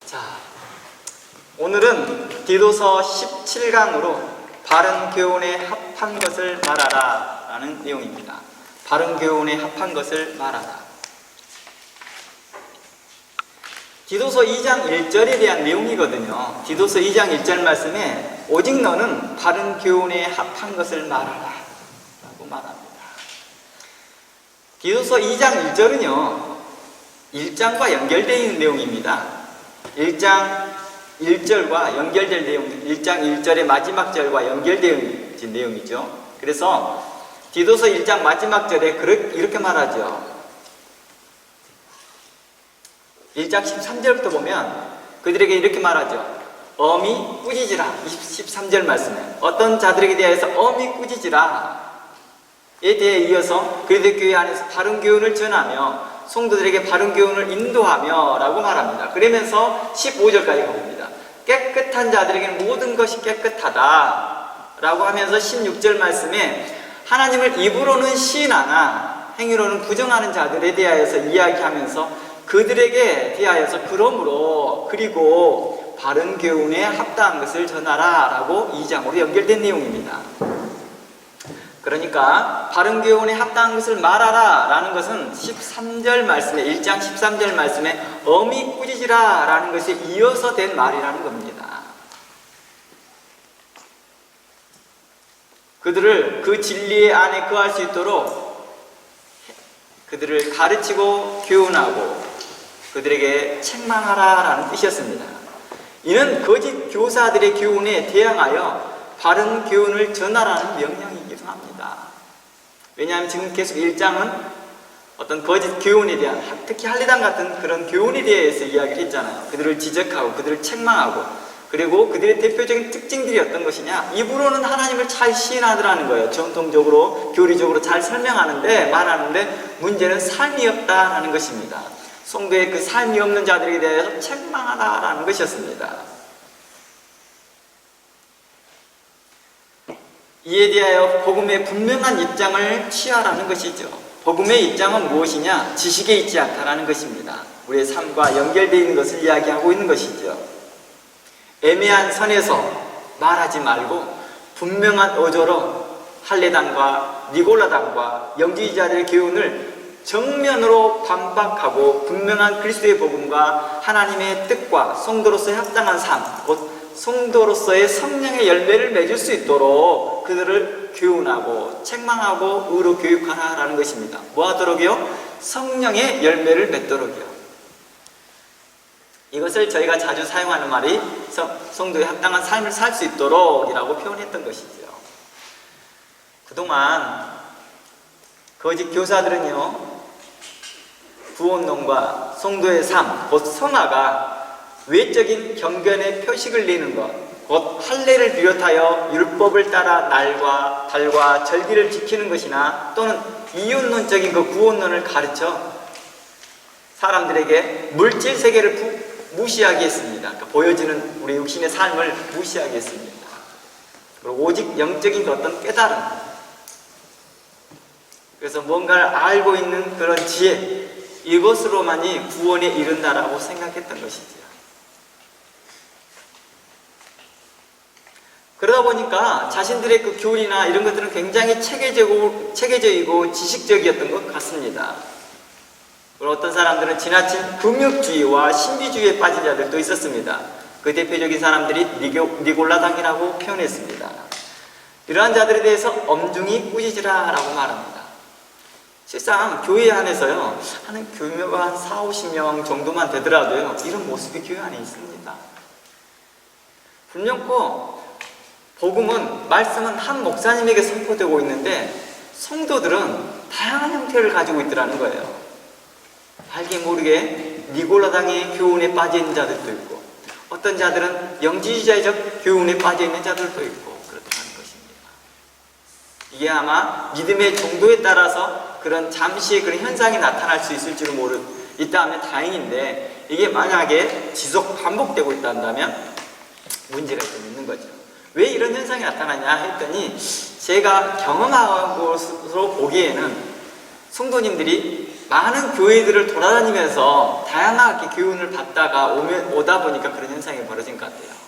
자, 오늘은 디도서 17강으로 바른 교훈에 합한 것을 말하라 라는 내용입니다. 바른 교훈에 합한 것을 말하라. 디도서 2장 1절에 대한 내용이거든요. 디도서 2장 1절 말씀에 오직 너는 바른 교훈에 합한 것을 말하라 라고 말합니다. 디도서 2장 1절은요 1장과 연결되어 있는 내용입니다. 1장 1절과 연결될 내용, 1장 1절의 마지막 절과 연결되어 있는 내용이죠. 그래서 디도서 1장 마지막 절에 이렇게 말하죠. 1장 13절부터 보면 그들에게 이렇게 말하죠. 엄히 꾸짖으라. 13절 말씀에 어떤 자들에게 대해서 엄히 꾸짖으라 에 대해 이어서 그들 교회 안에서 바른 교훈을 전하며 성도들에게 바른 교훈을 인도하며 라고 말합니다. 그러면서 15절까지 가봅니다. 깨끗한 자들에게는 모든 것이 깨끗하다 라고 하면서 16절 말씀에 하나님을 입으로는 시인하나 행위로는 부정하는 자들에 대하여서 이야기하면서 그들에게 대하여서 그리고 바른 교훈에 합당한 것을 전하라 라고 2장으로 연결된 내용입니다. 그러니까 바른 교훈에 합당한 것을 말하라 라는 것은 13절 말씀에 1장 13절 말씀에 엄히 꾸짖으라 라는 것에 이어서 된 말이라는 겁니다. 그들을 그 진리 안에 거할 수 있도록 그들을 가르치고 교훈하고 그들에게 책망하라 라는 뜻이었습니다. 이는 거짓 교사들의 교훈에 대항하여 바른 교훈을 전하라는 명령이기도 합니다. 왜냐하면 지금 계속 1장은 어떤 거짓 교훈에 대한, 특히 할례당 같은 그런 교훈에 대해서 이야기를 했잖아요. 그들을 지적하고 그들을 책망하고 그리고 그들의 대표적인 특징들이 어떤 것이냐, 입으로는 하나님을 잘 시인하더라는 거예요. 전통적으로 교리적으로 잘 설명하는데 말하는데 문제는 삶이 없다라는 것입니다. 성도의 그 삶이 없는 자들에 대해서 책망하라라는 것이었습니다. 이에 대하여 복음의 분명한 입장을 취하라는 것이죠. 복음의 입장은 무엇이냐? 지식에 있지 않다라는 것입니다. 우리의 삶과 연결되어 있는 것을 이야기하고 있는 것이죠. 애매한 선에서 말하지 말고 분명한 어조로 할례당과 니골라당과 영지주의자들의 교훈을 정면으로 반박하고 분명한 그리스도의 복음과 하나님의 뜻과 성도로서의 합당한 삶, 곧 성도로서의 성령의 열매를 맺을 수 있도록 그들을 교훈하고 책망하고 의로 교육하라는 것입니다. 뭐 하도록이요? 성령의 열매를 맺도록이요. 이것을 저희가 자주 사용하는 말이 성도의 합당한 삶을 살 수 있도록 이라고 표현했던 것이죠. 그동안 거짓 교사들은요 구원론과 성도의 삶, 곧 성화가 외적인 경건의 표식을 내는 것, 곧 할례를 비롯하여 율법을 따라 날과 달과 절기를 지키는 것이나 또는 이윤론적인 그 구원론을 가르쳐 사람들에게 물질 세계를 무시하게 했습니다. 그러니까 보여지는 우리 육신의 삶을 무시하게 했습니다. 그리고 오직 영적인 그 어떤 깨달음, 그래서 뭔가를 알고 있는 그런 지혜, 이것으로만이 구원에 이른다라고 생각했던 것이죠. 그러다 보니까 자신들의 그 교리나 이런 것들은 굉장히 체계적이고 지식적이었던 것 같습니다. 그리고 어떤 사람들은 지나친 금욕주의와 신비주의에 빠진 자들도 있었습니다. 그 대표적인 사람들이 니골라당이라고 표현했습니다. 이러한 자들에 대해서 엄중히 꾸짖으라 라고 말합니다. 실상 교회 안에서요 하는 교묘가 한 40-50명 정도만 되더라도요 이런 모습이 교회 안에 있습니다. 분명코 복음은, 말씀은 한 목사님에게 선포되고 있는데 성도들은 다양한 형태를 가지고 있더라는 거예요. 알게 모르게 니골라당의 교훈에 빠져있는 자들도 있고 어떤 자들은 영지주의자적 교훈에 빠져있는 자들도 있고 그렇다는 것입니다. 이게 아마 믿음의 정도에 따라서 그런 잠시의 그런 현상이 나타날 수 있을 줄은 있다면 다행인데 이게 만약에 지속 반복되고 있다면 문제가 좀 있는 거죠. 왜 이런 현상이 나타나냐 했더니 제가 경험한 것으로 보기에는 성도님들이 많은 교회들을 돌아다니면서 다양하게 교훈을 받다가 오다 보니까 그런 현상이 벌어진 것 같아요.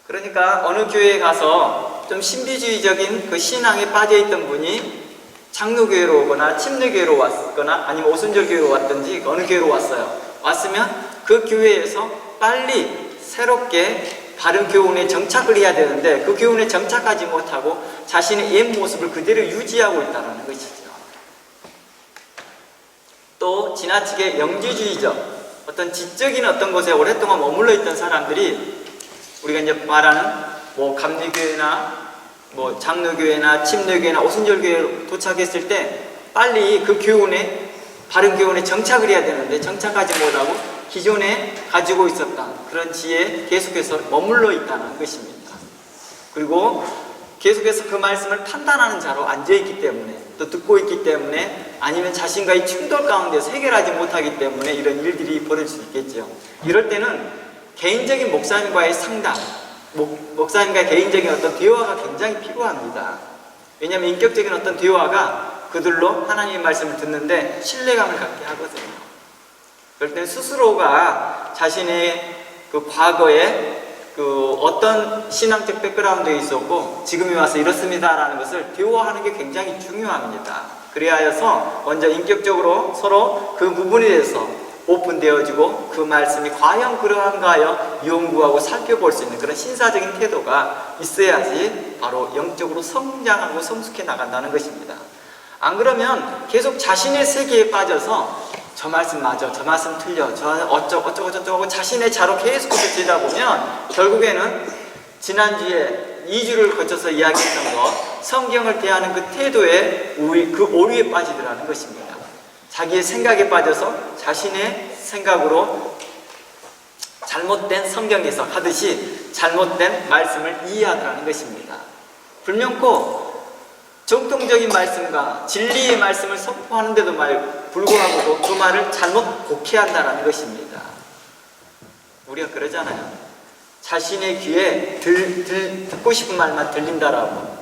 그러니까 어느 교회에 가서 좀 신비주의적인 그 신앙에 빠져있던 분이 장로교회로 오거나 침례교회로 왔거나 아니면 오순절교회로 왔든지 어느 교회로 왔어요. 왔으면 그 교회에서 빨리 새롭게 바른 교훈에 정착을 해야 되는데 그 교훈에 정착하지 못하고 자신의 옛 모습을 그대로 유지하고 있다는 것이죠. 또 지나치게 영지주의적 어떤 지적인 어떤 곳에 오랫동안 머물러 있던 사람들이 우리가 이제 말하는 뭐 감리교회나 뭐 장로교회나 침례교회나 오순절교회로 도착했을 때 빨리 그 교훈에 바른 교훈에 정착을 해야 되는데 정착하지 못하고 기존에 가지고 있었던 그런 지혜에 계속해서 머물러 있다는 것입니다. 그리고 계속해서 그 말씀을 판단하는 자로 앉아있기 때문에 또 듣고 있기 때문에 아니면 자신과의 충돌 가운데서 해결하지 못하기 때문에 이런 일들이 벌어질 수 있겠죠. 이럴 때는 개인적인 목사님과의 상담, 목사님과의 개인적인 어떤 대화가 굉장히 필요합니다. 왜냐하면 인격적인 어떤 대화가 그들로 하나님의 말씀을 듣는데 신뢰감을 갖게 하거든요. 그럴 때는 스스로가 자신의 그 과거에 그 어떤 신앙적 백그라운드에 있었고 지금에 와서 이렇습니다라는 것을 대화하는 게 굉장히 중요합니다. 그래야 해서 먼저 인격적으로 서로 그 부분에 대해서 오픈되어지고 그 말씀이 과연 그러한가 하여 연구하고 살펴볼 수 있는 그런 신사적인 태도가 있어야지 바로 영적으로 성장하고 성숙해 나간다는 것입니다. 안 그러면 계속 자신의 세계에 빠져서 저 말씀 맞아, 저 말씀 틀려, 저 어쩌고 자신의 자로 계속해서 지다 보면 결국에는 지난주에 2주를 거쳐서 이야기했던 것, 성경을 대하는 그 태도에 그 오류에 빠지더라는 것입니다. 자기의 생각에 빠져서 자신의 생각으로 잘못된 성경 해석 하듯이 잘못된 말씀을 이해하더라는 것입니다. 불명코 정통적인 말씀과 진리의 말씀을 선포하는데도 불구하고 그 말을 잘못 곡해한다는 것입니다. 우리가 그러잖아요. 자신의 귀에 듣고 싶은 말만 들린다라고.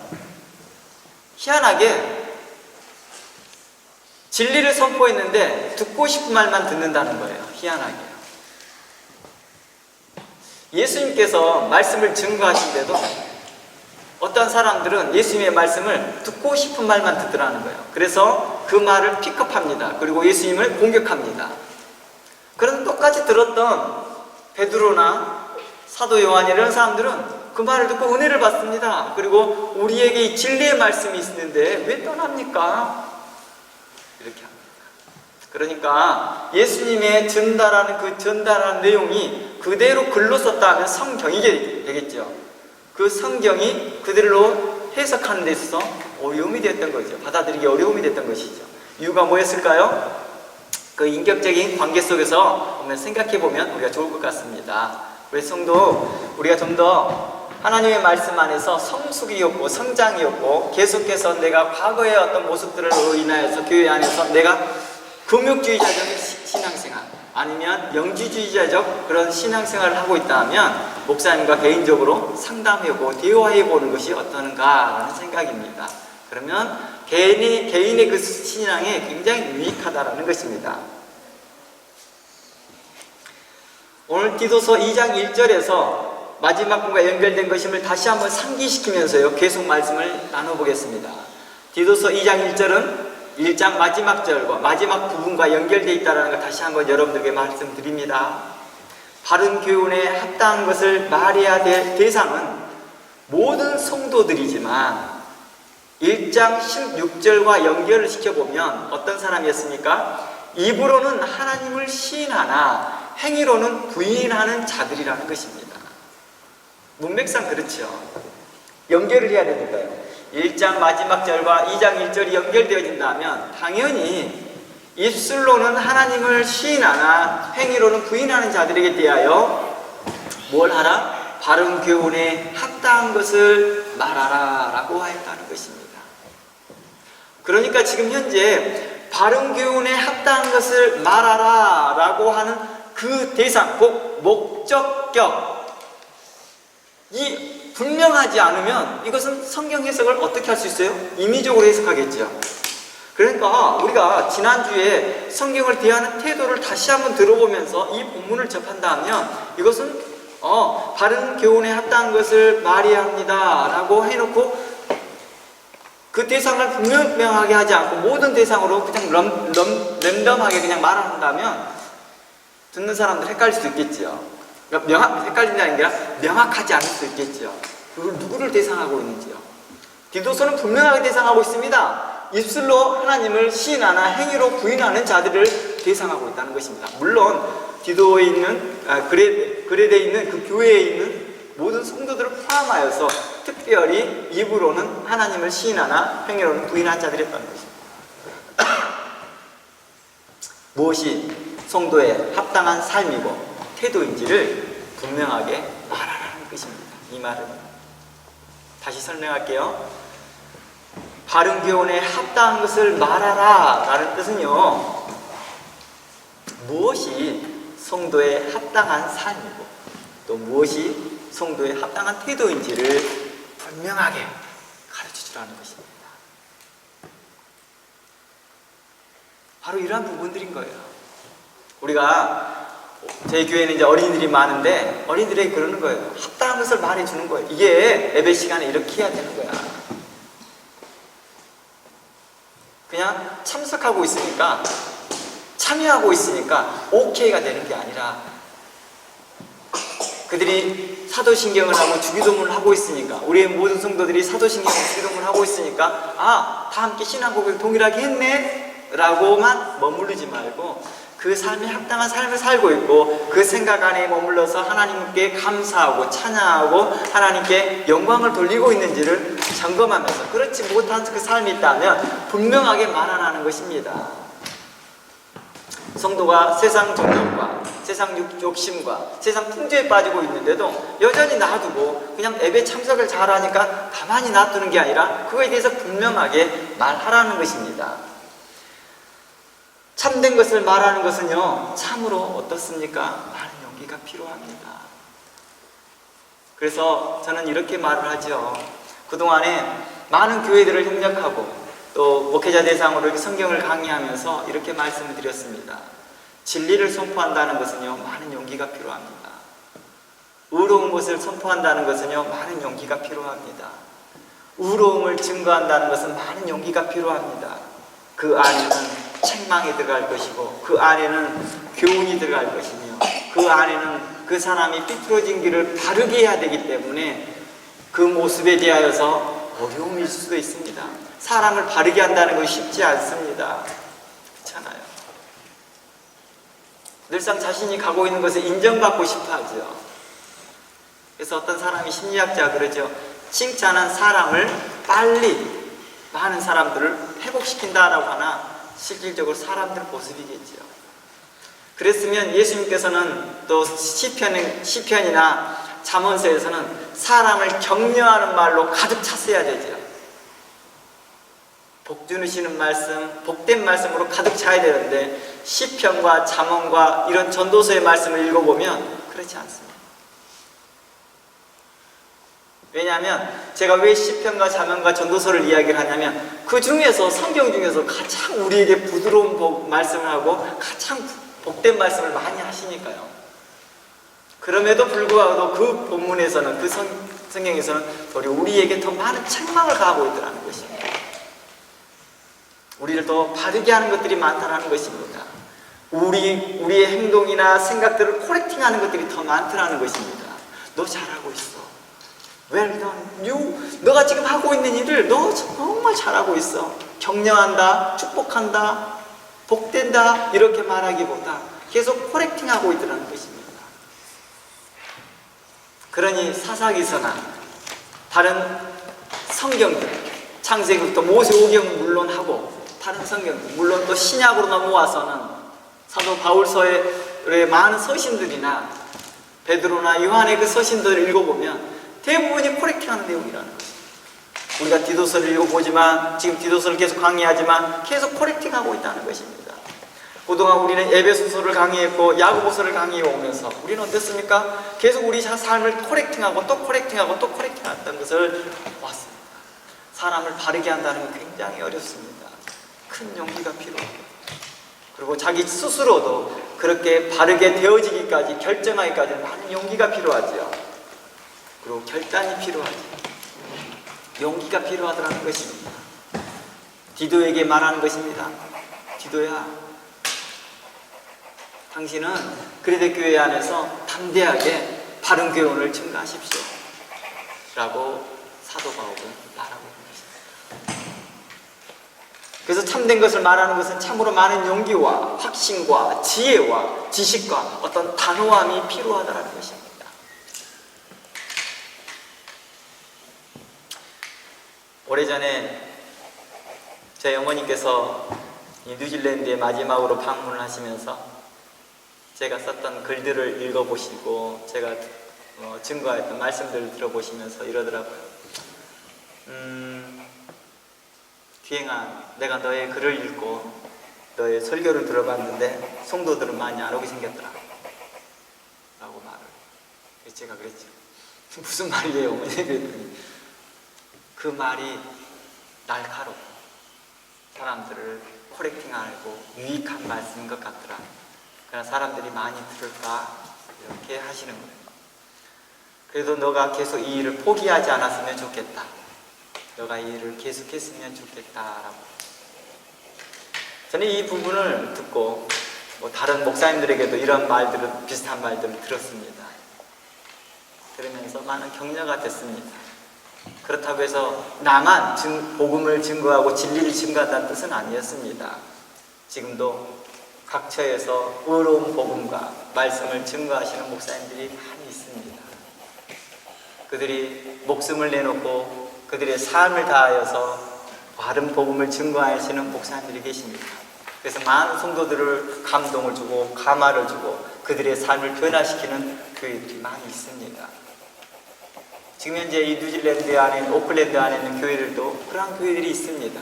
희한하게 진리를 선포했는데 듣고 싶은 말만 듣는다는 거예요. 희한하게. 예수님께서 말씀을 증거하신데도 어떤 사람들은 예수님의 말씀을 듣고 싶은 말만 듣더라는 거예요. 그래서 그 말을 픽업합니다. 그리고 예수님을 공격합니다. 그런데 똑같이 들었던 베드로나 사도 요한 이런 사람들은 그 말을 듣고 은혜를 받습니다. 그리고 우리에게 이 진리의 말씀이 있는데 왜 떠납니까? 이렇게 합니다. 그러니까 예수님의 전달하는 내용이 그대로 글로 썼다 하면 성경이 되겠죠. 그 성경이 그대로 해석하는 데 있어서 어려움이 됐던 거죠. 받아들이기 어려움이 됐던 것이죠. 이유가 뭐였을까요? 그 인격적인 관계 속에서 한번 생각해보면 우리가 좋을 것 같습니다. 우리 성도, 우리가 좀 더 하나님의 말씀 안에서 성숙이었고 성장이었고 계속해서 내가 과거의 어떤 모습들로 인하여서 교회 안에서 내가 금욕주의자적인 신앙생활 아니면 영지주의자적 그런 신앙생활을 하고 있다면 목사님과 개인적으로 상담해보고 대화해보는 것이 어떤가라는 생각입니다. 그러면 개인의 그 신앙에 굉장히 유익하다라는 것입니다. 오늘 디도서 2장 1절에서 마지막 부분과 연결된 것임을 다시 한번 상기시키면서요 계속 말씀을 나눠보겠습니다. 디도서 2장 1절은 1장 마지막 절과 마지막 부분과 연결되어 있다는 걸 다시 한번 여러분들에게 말씀드립니다. 바른 교훈에 합당한 것을 말해야 될 대상은 모든 성도들이지만 1장 16절과 연결을 시켜보면 어떤 사람이었습니까? 입으로는 하나님을 시인하나 행위로는 부인하는 자들이라는 것입니다. 문맥상 그렇죠. 연결을 해야 되니까요. 1장 마지막 절과 2장 1절이 연결되어진다면 당연히 입술로는 하나님을 시인하나 행위로는 부인하는 자들에게 대하여 뭘 하라? 바른 교훈에 합당한 것을 말하라 라고 하였다는 것입니다. 그러니까 지금 현재 바른 교훈에 합당한 것을 말하라 라고 하는 그 대상, 곧 목적격 이 분명하지 않으면 이것은 성경 해석을 어떻게 할 수 있어요? 임의적으로 해석하겠죠. 그러니까 우리가 지난주에 성경을 대하는 태도를 다시 한번 들어보면서 이 본문을 접한다면 이것은 바른 교훈에 합당한 것을 말해야 합니다 라고 해놓고 그 대상을 분명하게 하지 않고 모든 대상으로 그냥 랜덤하게 그냥 말한다면 듣는 사람들 헷갈릴 수 있겠지요. 그러니까 헷갈린다는 게 아니라 명확하지 않을 수 있겠지요. 그걸 누구를 대상하고 있는지요. 디도서는 분명하게 대상하고 있습니다. 입술로 하나님을 시인하나 행위로 부인하는 자들을 대상하고 있다는 것입니다. 물론 디도에 있는 그레데에 있는 그 교회에 있는 모든 성도들을 포함하여서 특별히 입으로는 하나님을 시인하나 행위로는 부인한 자들이었다는 것입니다. 무엇이 성도의 합당한 삶이고 태도인지를 분명하게 말하라는 것입니다. 이 말은 다시 설명할게요. 바른 교훈에 합당한 것을 말하라 라는 뜻은요, 무엇이 성도의 합당한 삶이고 또 무엇이 성도의 합당한 태도인지를 분명하게 가르쳐주라는 것입니다. 바로 이러한 부분들인 거예요. 우리가 저희 교회는 이제 어린이들이 많은데 어린이들에게 그러는 거예요. 합당한 것을 말해주는 거예요. 이게 예배 시간에 이렇게 해야 되는 거야. 그냥 참석하고 있으니까, 참여하고 있으니까 오케이가 되는 게 아니라 그들이 사도신경을 하고 주기도문을 하고 있으니까, 우리의 모든 성도들이 사도신경을 주기도문을 하고 있으니까 다 함께 신앙고백을 동일하게 했네 라고만 머무르지 말고 그 삶에 합당한 삶을 살고 있고 그 생각 안에 머물러서 하나님께 감사하고 찬양하고 하나님께 영광을 돌리고 있는지를 점검하면서 그렇지 못한 그 삶이 있다면 분명하게 말하라는 것입니다. 성도가 세상 정욕과 세상 욕심과 세상 풍조에 빠지고 있는데도 여전히 놔두고 그냥 예배 참석을 잘하니까 가만히 놔두는 게 아니라 그거에 대해서 분명하게 말하라는 것입니다. 참된 것을 말하는 것은요, 참으로 어떻습니까? 많은 용기가 필요합니다. 그래서 저는 이렇게 말을 하죠. 그동안에 많은 교회들을 협력하고 또 목회자 대상으로 이렇게 성경을 강의하면서 이렇게 말씀을 드렸습니다. 진리를 선포한다는 것은요, 많은 용기가 필요합니다. 의로운 것을 선포한다는 것은요, 많은 용기가 필요합니다. 의로움을 증거한다는 것은 많은 용기가 필요합니다. 그 안에는 책망이 들어갈 것이고 그 안에는 교훈이 들어갈 것이며 그 안에는 그 사람이 삐뚤어진 길을 바르게 해야 되기 때문에 그 모습에 대하여서 어려움이 있을 수도 있습니다. 사람을 바르게 한다는 것이 쉽지 않습니다. 그렇잖아요. 늘상 자신이 가고 있는 것을 인정받고 싶어 하죠. 그래서 어떤 사람이 심리학자가 그러죠. 칭찬한 사람을 빨리 많은 사람들을 회복시킨다라고 하나 실질적으로 사람들 모습이겠죠. 그랬으면 예수님께서는 또 시편이나 잠언서에서는 사람을 격려하는 말로 가득 찼어야 되죠. 복 주시는 말씀, 복된 말씀으로 가득 차야 되는데 시편과 잠언과 이런 전도서의 말씀을 읽어보면 그렇지 않습니다. 왜냐하면 제가 왜 시편과 잠언과 전도서를 이야기를 하냐면 그 중에서 성경 중에서 가장 우리에게 부드러운 말씀을 하고 가장 복된 말씀을 많이 하시니까요. 그럼에도 불구하고 그 본문에서는 그 성경에서는 우리에게 더 많은 책망을 가하고 있더라는 것입니다. 우리를 더 바르게 하는 것들이 많다는 것입니다. 우리의 행동이나 생각들을 코렉팅하는 것들이 더 많다는 것입니다. 너 잘하고 있어. Well done. 너가 지금 하고 있는 일을 너 정말 잘하고 있어. 격려한다, 축복한다, 복된다 이렇게 말하기보다 계속 코렉팅하고 있더라는 것입니다. 그러니 사사기서나 다른 성경들, 창세기부터 모세오경은 물론 하고 다른 성경들, 물론 또 신약으로 넘어와서는 사도 바울서의 많은 서신들이나 베드로나 요한의 그 서신들을 읽어보면 대부분이 코렉팅하는 내용이라는 것입니다. 우리가 디도서를 읽어보지만 지금 디도서를 계속 강의하지만 계속 코렉팅하고 있다는 것입니다. 그동안 우리는 에베소서를 강의했고 야고보서를 강의해 오면서 우리는 어땠습니까? 계속 우리 삶을 코렉팅하고 또 코렉팅하고 또 코렉팅했던 것을 봤습니다. 사람을 바르게 한다는 건 굉장히 어렵습니다. 큰 용기가 필요합니다. 그리고 자기 스스로도 그렇게 바르게 되어지기까지, 결정하기까지 많은 용기가 필요하지요. 그리고 결단이 필요하죠. 용기가 필요하다는 것입니다. 디도에게 말하는 것입니다. 디도야, 당신은 그레데 교회 안에서 담대하게 바른 교훈을 증거하십시오 라고 사도 바울은 말하고 있는 것입니다. 그래서 참된 것을 말하는 것은 참으로 많은 용기와 확신과 지혜와 지식과 어떤 단호함이 필요하다는 것입니다. 오래전에 저희 어머니께서 뉴질랜드에 마지막으로 방문을 하시면서 제가 썼던 글들을 읽어보시고 제가 증거했던 말씀들을 들어보시면서 이러더라고요. 기행아, 내가 너의 글을 읽고 너의 설교를 들어봤는데 성도들은 많이 안 오게 생겼더라 라고 말을. 그래서 제가 그랬죠. 무슨 말이에요 어머니? 그랬더니 그 말이 날카롭고 사람들을 코렉팅하고 유익한 말씀인 것 같더라. 그러나 사람들이 많이 들을까? 이렇게 하시는 거예요. 그래도 너가 계속 이 일을 포기하지 않았으면 좋겠다. 너가 이 일을 계속했으면 좋겠다라고. 저는 이 부분을 듣고 다른 목사님들에게도 이런 말들을, 비슷한 말들을 들었습니다. 들으면서 많은 격려가 됐습니다. 그렇다고 해서 나만 복음을 증거하고 진리를 증거한다는 뜻은 아니었습니다. 지금도 각처에서 의로운 복음과 말씀을 증거하시는 목사님들이 많이 있습니다. 그들이 목숨을 내놓고 그들의 삶을 다하여서 바른 복음을 증거하시는 목사님들이 계십니다. 그래서 많은 성도들을 감동을 주고 감화를 주고 그들의 삶을 변화시키는 교회들이 많이 있습니다. 지금 현재 이 뉴질랜드 안에, 오클랜드 안에 있는 교회들도 그러한 교회들이 있습니다.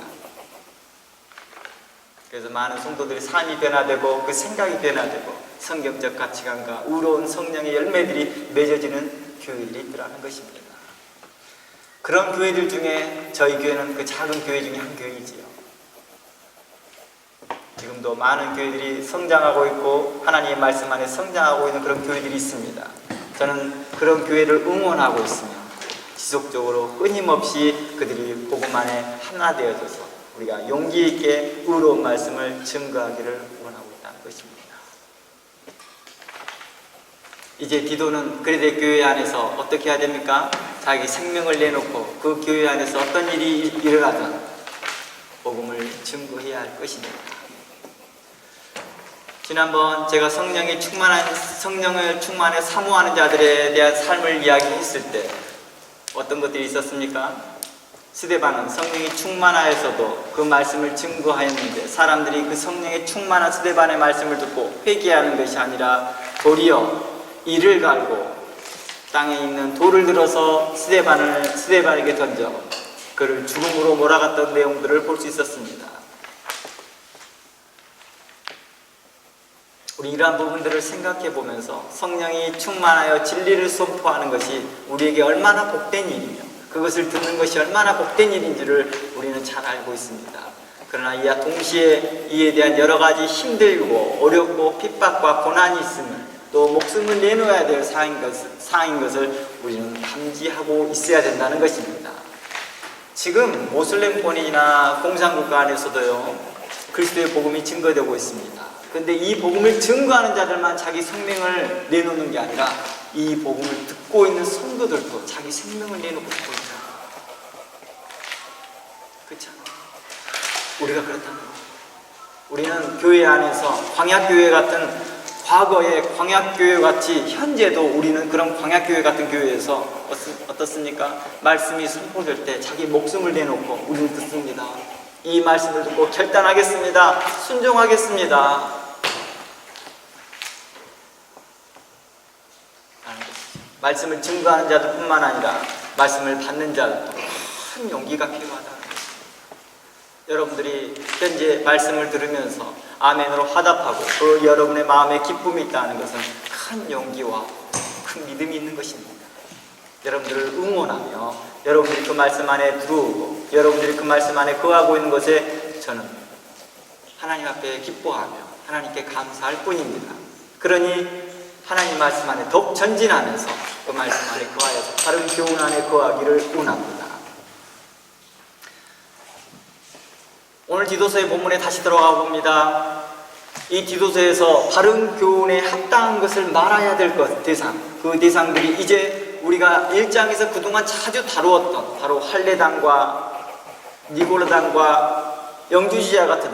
그래서 많은 성도들의 삶이 변화되고 그 생각이 변화되고 성경적 가치관과 의로운 성령의 열매들이 맺어지는 교회들이 있더라는 것입니다. 그런 교회들 중에 저희 교회는 그 작은 교회 중에 한 교회이지요. 지금도 많은 교회들이 성장하고 있고 하나님의 말씀 안에 성장하고 있는 그런 교회들이 있습니다. 저는 그런 교회를 응원하고 있으며 지속적으로 끊임없이 그들이 복음 안에 하나 되어져서 우리가 용기 있게 의로운 말씀을 증거하기를 원하고 있다는 것입니다. 이제 디도는 그레데 교회 안에서 어떻게 해야 됩니까? 자기 생명을 내놓고 그 교회 안에서 어떤 일이 일어나든 복음을 증거해야 할 것입니다. 지난번 제가 성령을 충만해 사모하는 자들에 대한 삶을 이야기했을 때 어떤 것들이 있었습니까? 스데반은 성령이 충만하여서도 그 말씀을 증거하였는데 사람들이 그 성령의 충만한 스데반의 말씀을 듣고 회개하는 것이 아니라 도리어 이를 갈고 땅에 있는 돌을 들어서 스데반에게 던져 그를 죽음으로 몰아갔던 내용들을 볼 수 있었습니다. 우리 이러한 부분들을 생각해 보면서 성령이 충만하여 진리를 선포하는 것이 우리에게 얼마나 복된 일이며 그것을 듣는 것이 얼마나 복된 일인지를 우리는 잘 알고 있습니다. 그러나 이와 동시에 이에 대한 여러 가지 힘들고 어렵고 핍박과 고난이 있음을 또 목숨을 내놓아야 될 사항인 것을 우리는 감지하고 있어야 된다는 것입니다. 지금 모슬렘권이나 공산국가 안에서도요 그리스도의 복음이 증거되고 있습니다. 그런데 이 복음을 증거하는 자들만 자기 생명을 내놓는 게 아니라 이 복음을 듣고 있는 성도들도 자기 생명을 내놓고 듣고 있다. 그렇잖아. 우리가 그렇다는 거예요. 우리는 교회 안에서 광야교회 같은 과거의 광야교회 같이 현재도 우리는 그런 광야교회 같은 교회에서 어떻습니까? 말씀이 선포될 때 자기 목숨을 내놓고 우리는 듣습니다. 이 말씀을 듣고 결단하겠습니다. 순종하겠습니다. 말씀을 증거하는 자들뿐만 아니라 말씀을 받는 자들도 큰 용기가 필요하다는 것입니다. 여러분들이 현재 말씀을 들으면서 아멘으로 화답하고 그 여러분의 마음에 기쁨이 있다는 것은 큰 용기와 큰 믿음이 있는 것입니다. 여러분들을 응원하며 여러분들이 그 말씀 안에 들어오고 여러분들이 그 말씀 안에 거하고 있는 것에 저는 하나님 앞에 기뻐하며 하나님께 감사할 뿐입니다. 그러니 하나님 말씀 안에 더욱 전진하면서 그 말씀 안에 거하여서 바른 교훈 안에 거하기를 원합니다. 오늘 디도서의 본문에 다시 들어가 봅니다. 이 디도서에서 바른 교훈에 합당한 것을 말아야 될 것, 그 대상들이 이제 우리가 1장에서 그동안 자주 다루었던 바로 할례당과 니고라당과 영주지자 같은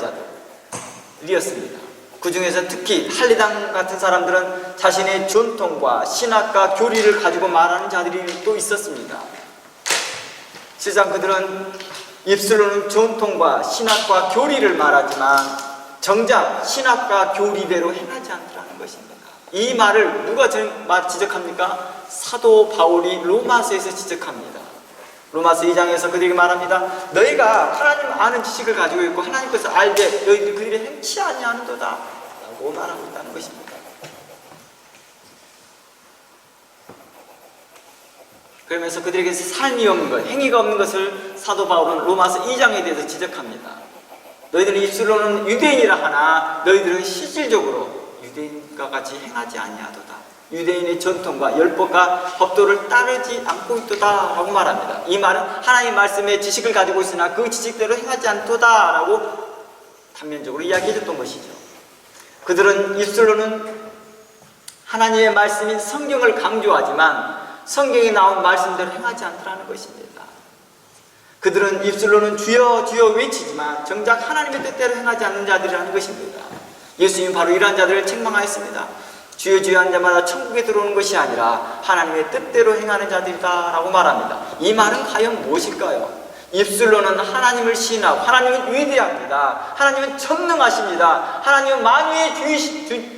자들이었습니다. 그 중에서 특히 할례당 같은 사람들은 자신의 전통과 신학과 교리를 가지고 말하는 자들이 또 있었습니다. 실상 그들은 입술로는 전통과 신학과 교리를 말하지만 정작 신학과 교리대로 행하지 않더라는 것입니다. 이 말을 누가 지적합니까? 사도 바울이 로마서에서 지적합니다. 로마서 2장에서 그들에게 말합니다. 너희가 하나님 아는 지식을 가지고 있고 하나님 것을 알되 너희들이 그 일에 행치 아니하는도다 라고 말하고 있다는 것입니다. 그러면서 그들에게 삶이 없는 것, 행위가 없는 것을 사도 바울은 로마서 2장에 대해서 지적합니다. 너희들은 입술로는 유대인이라 하나 너희들은 실질적으로 유대인과 같이 행하지 아니하도다. 유대인의 전통과 율법과 법도를 따르지 않고 있도다 라고 말합니다. 이 말은 하나님 말씀의 지식을 가지고 있으나 그 지식대로 행하지 않도다 라고 단면적으로 이야기해 줬던 것이죠. 그들은 입술로는 하나님의 말씀인 성경을 강조하지만 성경에 나온 말씀대로 행하지 않더라는 것입니다. 그들은 입술로는 주여 주여 외치지만 정작 하나님의 뜻대로 행하지 않는 자들이라는 것입니다. 예수님은 바로 이러한 자들을 책망하였습니다. 주여 주여 한 자마다 천국에 들어오는 것이 아니라 하나님의 뜻대로 행하는 자들이다 라고 말합니다. 이 말은 과연 무엇일까요? 입술로는 하나님을 시인하고 하나님은 위대합니다. 하나님은 전능하십니다. 하나님은 만유의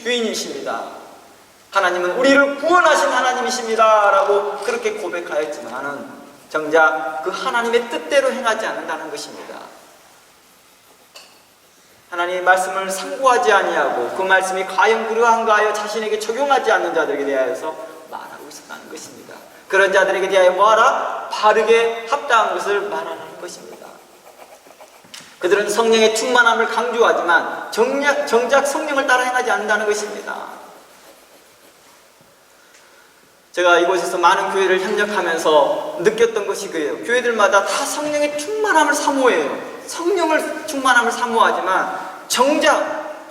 주인이십니다. 하나님은 우리를 구원하신 하나님이십니다 라고 그렇게 고백하였지만은 정작 그 하나님의 뜻대로 행하지 않는다는 것입니다. 하나님의 말씀을 상고하지 아니하고 그 말씀이 과연 그러한가 하여 자신에게 적용하지 않는 자들에게 대하여서 말하고 있었다는 것입니다. 그런 자들에게 대하여 뭐하라? 바르게 합당한 것을 말하는 것입니다. 그들은 성령의 충만함을 강조하지만 정작 성령을 따라 행하지 않는다는 것입니다. 제가 이곳에서 많은 교회를 협력하면서 느꼈던 것이 그예요. 교회들마다 다 성령의 충만함을 사모해요. 성령을 충만함을 사모하지만 정작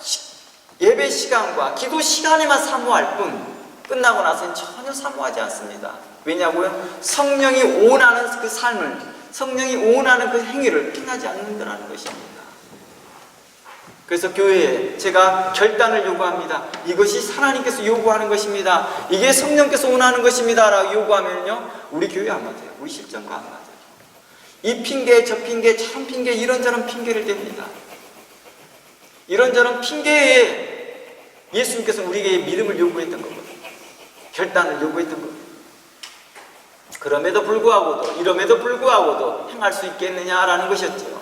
예배 시간과 기도 시간에만 사모할 뿐 끝나고 나서는 전혀 사모하지 않습니다. 왜냐고요? 성령이 원하는 그 삶을, 성령이 원하는 그 행위를 행하지 않는다는 것입니다. 그래서 교회에 제가 결단을 요구합니다. 이것이 하나님께서 요구하는 것입니다. 이게 성령께서 원하는 것입니다 라고 요구하면요, 우리 교회 안 맞아요. 우리 실정과 안 맞아요. 이 핑계 저 핑계 저런 핑계 이런저런 핑계를 댑니다. 이런저런 핑계에 예수님께서 우리에게 믿음을 요구했던 거거든요. 결단을 요구했던 거거든요. 그럼에도 불구하고도 이럼에도 불구하고도 행할 수 있겠느냐라는 것이었죠.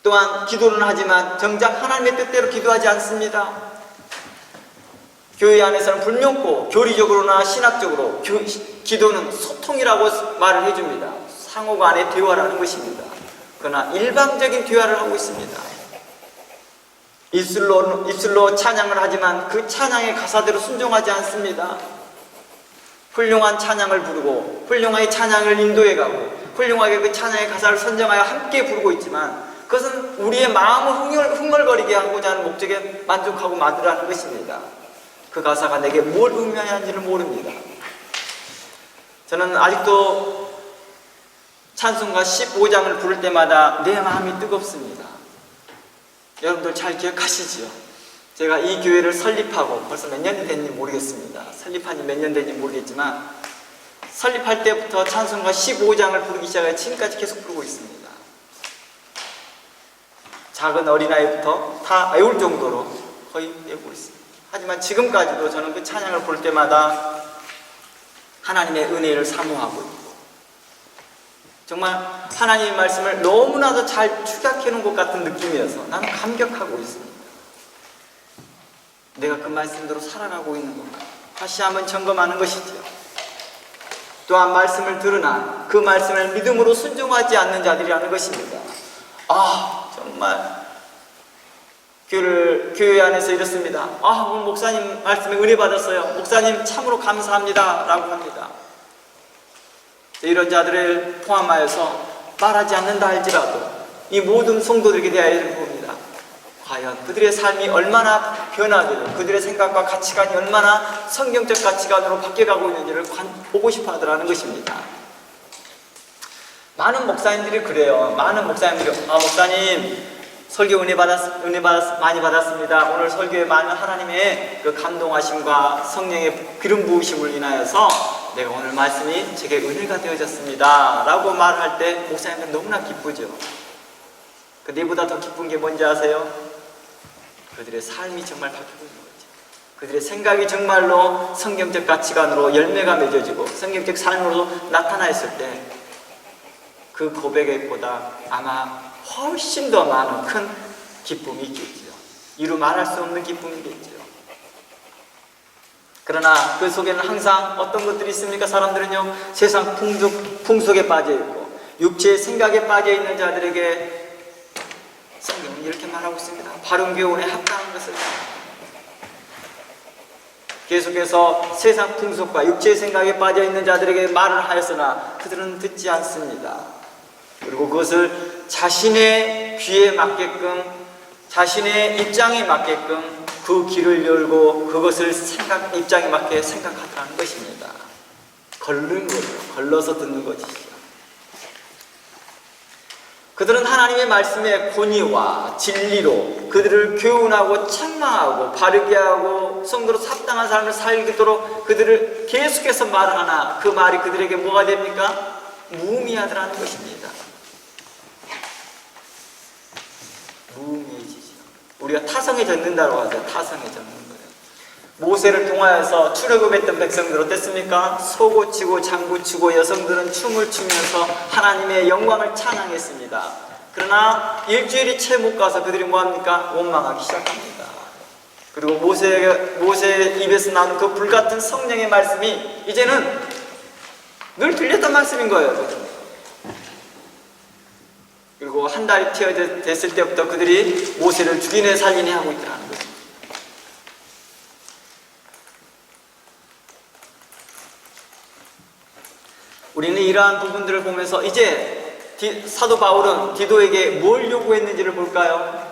또한 기도는 하지만 정작 하나님의 뜻대로 기도하지 않습니다. 교회 안에서는 불명고 교리적으로나 신학적으로 기도는 소통이라고 말을 해줍니다. 상호 간의 대화라는 것입니다. 그러나 일방적인 대화를 하고 있습니다. 입술로 찬양을 하지만 그 찬양의 가사대로 순종하지 않습니다. 훌륭한 찬양을 부르고 훌륭하게 찬양을 인도해가고 훌륭하게 그 찬양의 가사를 선정하여 함께 부르고 있지만 그것은 우리의 마음을 흥얼거리게 하고자 하는 목적에 만족하고 마주라는 것입니다. 그 가사가 내게 뭘 의미해야 하는지를 모릅니다. 저는 아직도 찬송가 15장을 부를 때마다 내 마음이 뜨겁습니다. 여러분들 잘 기억하시지요? 제가 이 교회를 설립하고 벌써 몇 년이 됐는지 모르겠습니다. 설립한 지 몇 년 됐는지 모르겠지만 설립할 때부터 찬송가 15장을 부르기 시작해 지금까지 계속 부르고 있습니다. 작은 어린아이부터 다 외울 정도로 거의 외우고 있습니다. 하지만 지금까지도 저는 그 찬양을 볼 때마다 하나님의 은혜를 사모하고 있고 정말 하나님의 말씀을 너무나도 잘 축약해 놓은 것 같은 느낌이어서 나는 감격하고 있습니다. 내가 그 말씀대로 살아가고 있는 건가? 다시 한번 점검하는 것이죠. 또한 말씀을 들으나 그 말씀을 믿음으로 순종하지 않는 자들이라는 것입니다. 정말 교회 안에서 이렇습니다. 오늘 목사님 말씀에 은혜 받았어요. 목사님 참으로 감사합니다. 라고 합니다. 이런 자들을 포함하여서 말하지 않는다 할지라도 이 모든 성도들에게 대하여 봅니다. 과연 그들의 삶이 얼마나 변화되고 그들의 생각과 가치관이 얼마나 성경적 가치관으로 바뀌어가고 있는지를 보고 싶어 하더라는 것입니다. 많은 목사님들이 그래요. 많은 목사님들이 목사님 설교 많이 받았습니다. 오늘 설교에 많은 하나님의 그 감동하심과 성령의 기름 부으심을 인하여서 내가 오늘 말씀이 제게 은혜가 되어졌습니다. 라고 말할 때 목사님은 너무나 기쁘죠. 근데 이보다 더 기쁜 게 뭔지 아세요? 그들의 삶이 정말 바뀌고 있는 거죠. 그들의 생각이 정말로 성경적 가치관으로 열매가 맺어지고 성경적 삶으로 나타나 있을 때 그 고백보다 아마 훨씬 더 많은 큰 기쁨이 있겠죠. 이루 말할 수 없는 기쁨이겠죠. 그러나 그 속에는 항상 어떤 것들이 있습니까? 사람들은요, 세상 풍속에 빠져 있고 육체의 생각에 빠져 있는 자들에게 성경은 이렇게 말하고 있습니다. 바른 교훈에 합당한 것을 계속해서 세상 풍속과 육체의 생각에 빠져 있는 자들에게 말을 하였으나 그들은 듣지 않습니다. 그리고 그것을 자신의 귀에 맞게끔, 자신의 입장에 맞게끔 그 길을 열고 그것을 입장에 맞게 생각하더라는 것입니다. 걸른 거죠. 걸러서 듣는 것이죠. 그들은 하나님의 말씀의 권위와 진리로 그들을 교훈하고 책망하고 바르게 하고 성도로 합당한 삶을 살도록 그들을 계속해서 말하나 그 말이 그들에게 뭐가 됩니까? 무의미하더라는 것입니다. 무의미해지죠. 우리가 타성에 젖는다고 하죠. 타성에 젖는 거예요. 모세를 통하여서 출애굽했던 백성들 어땠습니까? 소고치고 장구치고 여성들은 춤을 추면서 하나님의 영광을 찬양했습니다. 그러나 일주일이 채 못 가서 그들이 뭐합니까? 원망하기 시작합니다. 그리고 모세의 입에서 나오는 그 불같은 성령의 말씀이 이제는 늘 들렸던 말씀인 거예요. 그리고 한 달이 됐을 때부터 그들이 모세를 죽이네 살리네 하고 있더라는 거죠. 우리는 이러한 부분들을 보면서 이제 사도 바울은 디도에게 뭘 요구했는지를 볼까요?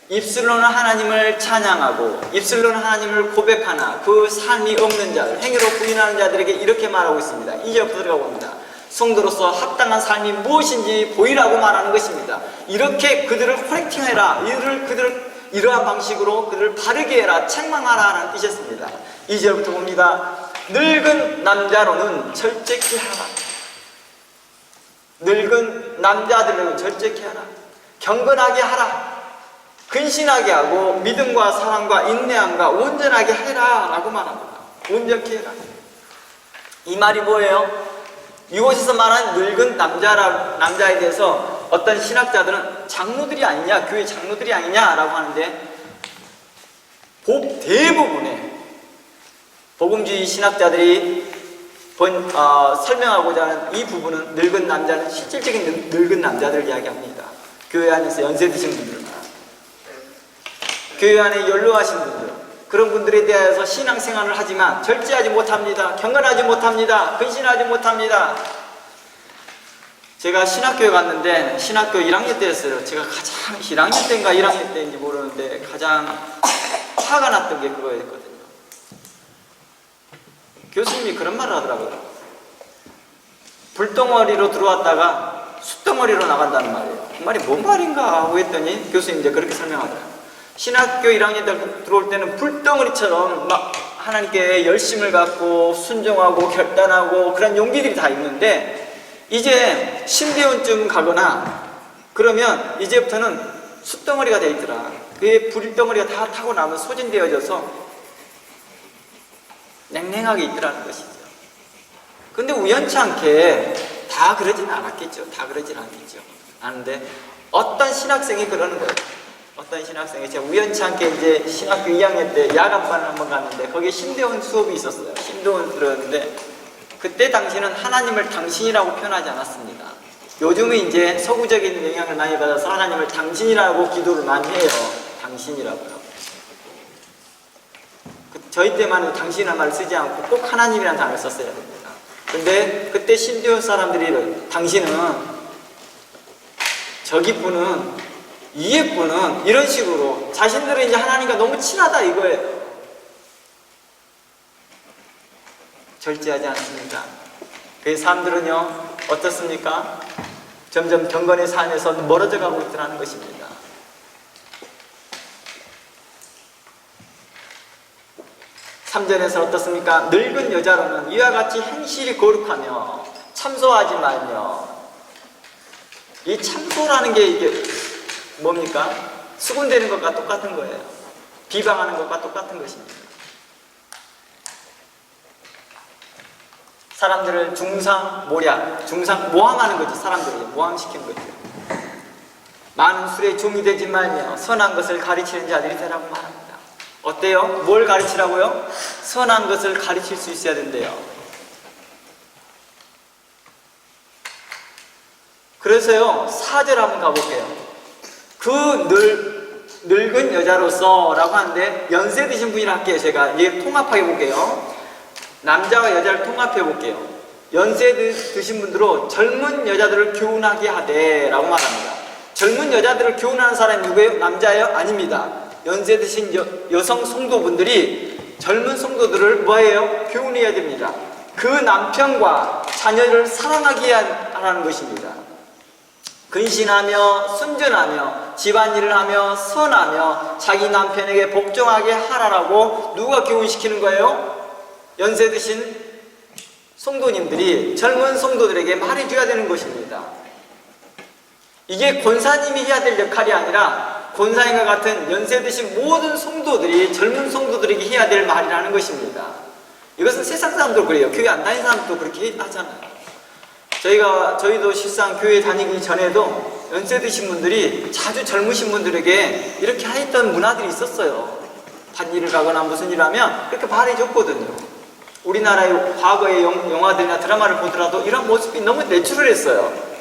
입술로는 하나님을 찬양하고 입술로는 하나님을 고백하나 그 삶이 없는 자들, 행위로 부인하는 자들에게 이렇게 말하고 있습니다. 2절부터 들어가 봅니다. 성도로서 합당한 삶이 무엇인지 보이라고 말하는 것입니다. 이렇게 그들을 코렉팅해라. 그들을 이러한 방식으로 그들을 바르게 해라. 책망하라 하는 뜻이었습니다. 2절부터 봅니다. 늙은 남자로는 절제케 하라. 늙은 남자들로는 절제케 하라. 경건하게 하라. 근신하게 하고 믿음과 사랑과 인내함과 온전하게 해라 라고 말합니다. 온전케 해라. 이 말이 뭐예요? 이곳에서 말하는 늙은 남자에 대해서 어떤 신학자들은 장로들이 아니냐, 교회 장로들이 아니냐라고 하는데 대부분의 복음주의 신학자들이 설명하고자 하는 이 부분은 늙은 남자는 실질적인 늙은 남자들을 이야기합니다. 교회 안에서 연세 드신 분들, 교회 안에 연로하신 분들, 그런 분들에 대해서 신앙생활을 하지만 절제하지 못합니다. 경건하지 못합니다. 근신하지 못합니다. 제가 신학교에 갔는데 신학교 1학년 때였어요. 제가 가장 1학년 때인가 1학년 때인지 모르는데 가장 화가 났던 게 그거였거든요. 교수님이 그런 말을 하더라고요. 불덩어리로 들어왔다가 숯덩어리로 나간다는 말이에요. 그 말이 뭔 말인가 하고 했더니 교수님이 이제 그렇게 설명하더라고요. 신학교 1학년 때 들어올 때는 불덩어리처럼 막 하나님께 열심을 갖고 순종하고 결단하고 그런 용기들이 다 있는데 이제 신대원쯤 가거나 그러면 이제부터는 숯덩어리가 돼 있더라. 그 불덩어리가 다 타고 나면 소진되어져서 냉랭하게 있더라는 것이죠. 근데 우연치 않게 다 그러진 않았겠죠. 다 그러진 않겠죠. 아는데 어떤 신학생이 그러는 거예요. 어떤 신학생이 제가 우연치 않게 이제 신학교 2학년 때 야간반을 한번 갔는데 거기에 신대원 수업이 있었어요. 신대원 들었는데 그때 당시는 하나님을 당신이라고 표현하지 않았습니다. 요즘은 이제 서구적인 영향을 많이 받아서 하나님을 당신이라고 기도를 많이 해요. 당신이라고요. 저희 때만 당신이라는 말을 쓰지 않고 꼭 하나님이라는 단어를 썼어야 됩니다. 근데 그때 신디온 사람들이 당신은, 저기 분은, 이에 분은 이런 식으로 자신들은 이제 하나님과 너무 친하다 이거예요. 절제하지 않습니다. 그 사람들은요 어떻습니까? 점점 경건의 삶에서 멀어져 가고 있더라는 것입니다. 3절에서 어떻습니까? 늙은 여자로는 이와 같이 행실이 거룩하며 참소하지 말며, 이 참소라는 게 이게 뭡니까? 수군대는 것과 똑같은 거예요. 비방하는 것과 똑같은 것입니다. 사람들을 중상모략, 모함하는 거죠. 사람들을 모함시키는 거죠. 많은 술에 종이 되지 말며 선한 것을 가르치는 자들이 되라고 말합니다. 어때요? 뭘 가르치라고요? 선한 것을 가르칠 수 있어야 된대요. 그래서요 4절 한번 가볼게요. 그 늙은 여자로서 라고 하는데, 연세 드신 분이라 할게요. 제가 이게 통합해 볼게요. 남자와 여자를 통합해 볼게요. 연세 드신 분들로 젊은 여자들을 교훈하게 하되 라고 말합니다. 젊은 여자들을 교훈하는 사람이 누구예요? 남자예요? 아닙니다. 연세 드신 여성 성도분들이 젊은 성도들을 뭐예요? 교훈해야 됩니다. 그 남편과 자녀를 사랑하게 하라는 것입니다. 근신하며 순전하며 집안일을 하며 선하며 자기 남편에게 복종하게 하라라고 누가 교훈시키는 거예요? 연세 드신 성도님들이 젊은 성도들에게 말해줘야 되는 것입니다. 이게 권사님이 해야 될 역할이 아니라 권사님과 같은 연세 드신 모든 성도들이 젊은 성도들에게 해야 될 말이라는 것입니다. 이것은 세상 사람도 그래요. 교회 안 다니는 사람도 그렇게 하잖아요. 저희도 실상 교회 다니기 전에도 연세 드신 분들이 자주 젊으신 분들에게 이렇게 했던 문화들이 있었어요. 밭일을 가거나 무슨 일을 하면 그렇게 말해줬거든요. 우리나라의 과거의 영화들이나 드라마를 보더라도 이런 모습이 너무 내추럴했어요.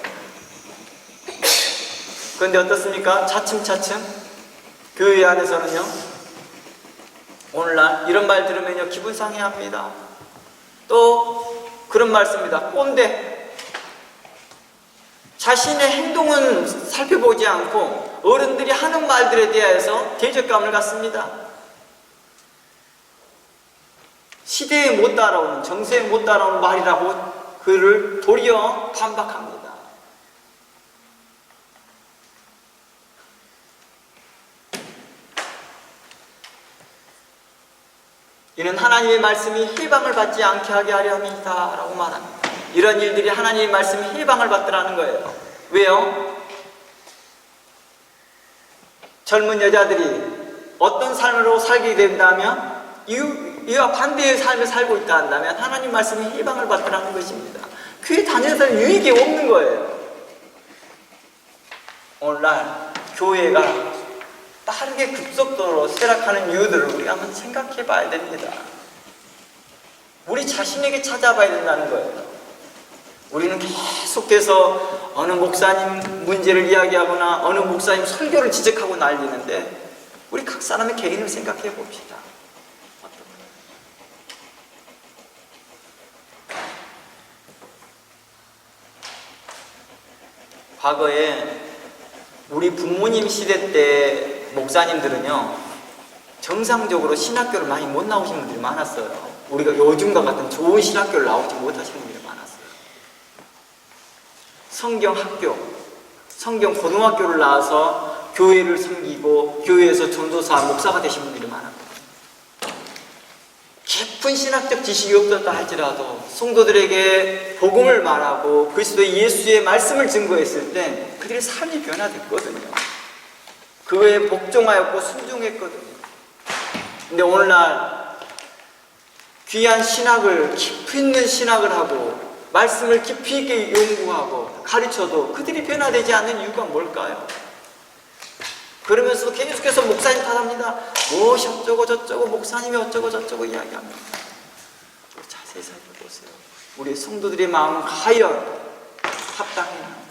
그런데 어떻습니까? 차츰차츰 교회 안에서는요, 오늘날 이런 말 들으면요 기분 상해합니다. 또 그런 말 씁니다. 꼰대. 자신의 행동은 살펴보지 않고 어른들이 하는 말들에 대해서 대적감을 갖습니다. 시대에 못 따라오는, 정세에 못 따라오는 말이라고 그를 도리어 반박합니다. 이는 하나님의 말씀이 해방을 받지 않게 하게 하려 합니다 라고 말합니다. 이런 일들이 하나님의 말씀이 해방을 받더라는 거예요. 왜요? 젊은 여자들이 어떤 삶으로 살게 된다면, 이와 반대의 삶을 살고 있다 한다면 하나님 말씀이 해방을 받더라는 것입니다. 교회 다니는 유익이 없는 거예요. 오늘날 교회가 빠르게 급속도로 쇠락하는 이유들을 우리가 한번 생각해 봐야 됩니다. 우리 자신에게 찾아봐야 된다는 거예요. 우리는 계속해서 어느 목사님 문제를 이야기하거나 어느 목사님 설교를 지적하고 난리는데, 우리 각 사람의 개인을 생각해 봅시다. 과거에 우리 부모님 시대 때 목사님들은요 정상적으로 신학교를 많이 못 나오신 분들이 많았어요. 우리가 요즘과 같은 좋은 신학교를 나오지 못하시는 분들이 많았어요. 성경학교, 성경 고등학교를 나와서 교회를 섬기고 교회에서 전도사, 목사가 되신 분들이 많았거든요. 깊은 신학적 지식이 없었다 할지라도 성도들에게 복음을 말하고 그리스도 예수의 말씀을 증거했을 때 그들의 삶이 변화됐거든요. 그거에 복종하였고 순종했거든요. 근데 오늘날 귀한 신학을, 깊이 있는 신학을 하고 말씀을 깊이 있게 연구하고 가르쳐도 그들이 변화되지 않는 이유가 뭘까요? 그러면서 계속해서 목사님 탓합니다. 무엇이 어쩌고 저쩌고 목사님이 어쩌고 저쩌고 이야기합니다. 자세히 살펴보세요. 우리 성도들의 마음은 과연 합당했는가?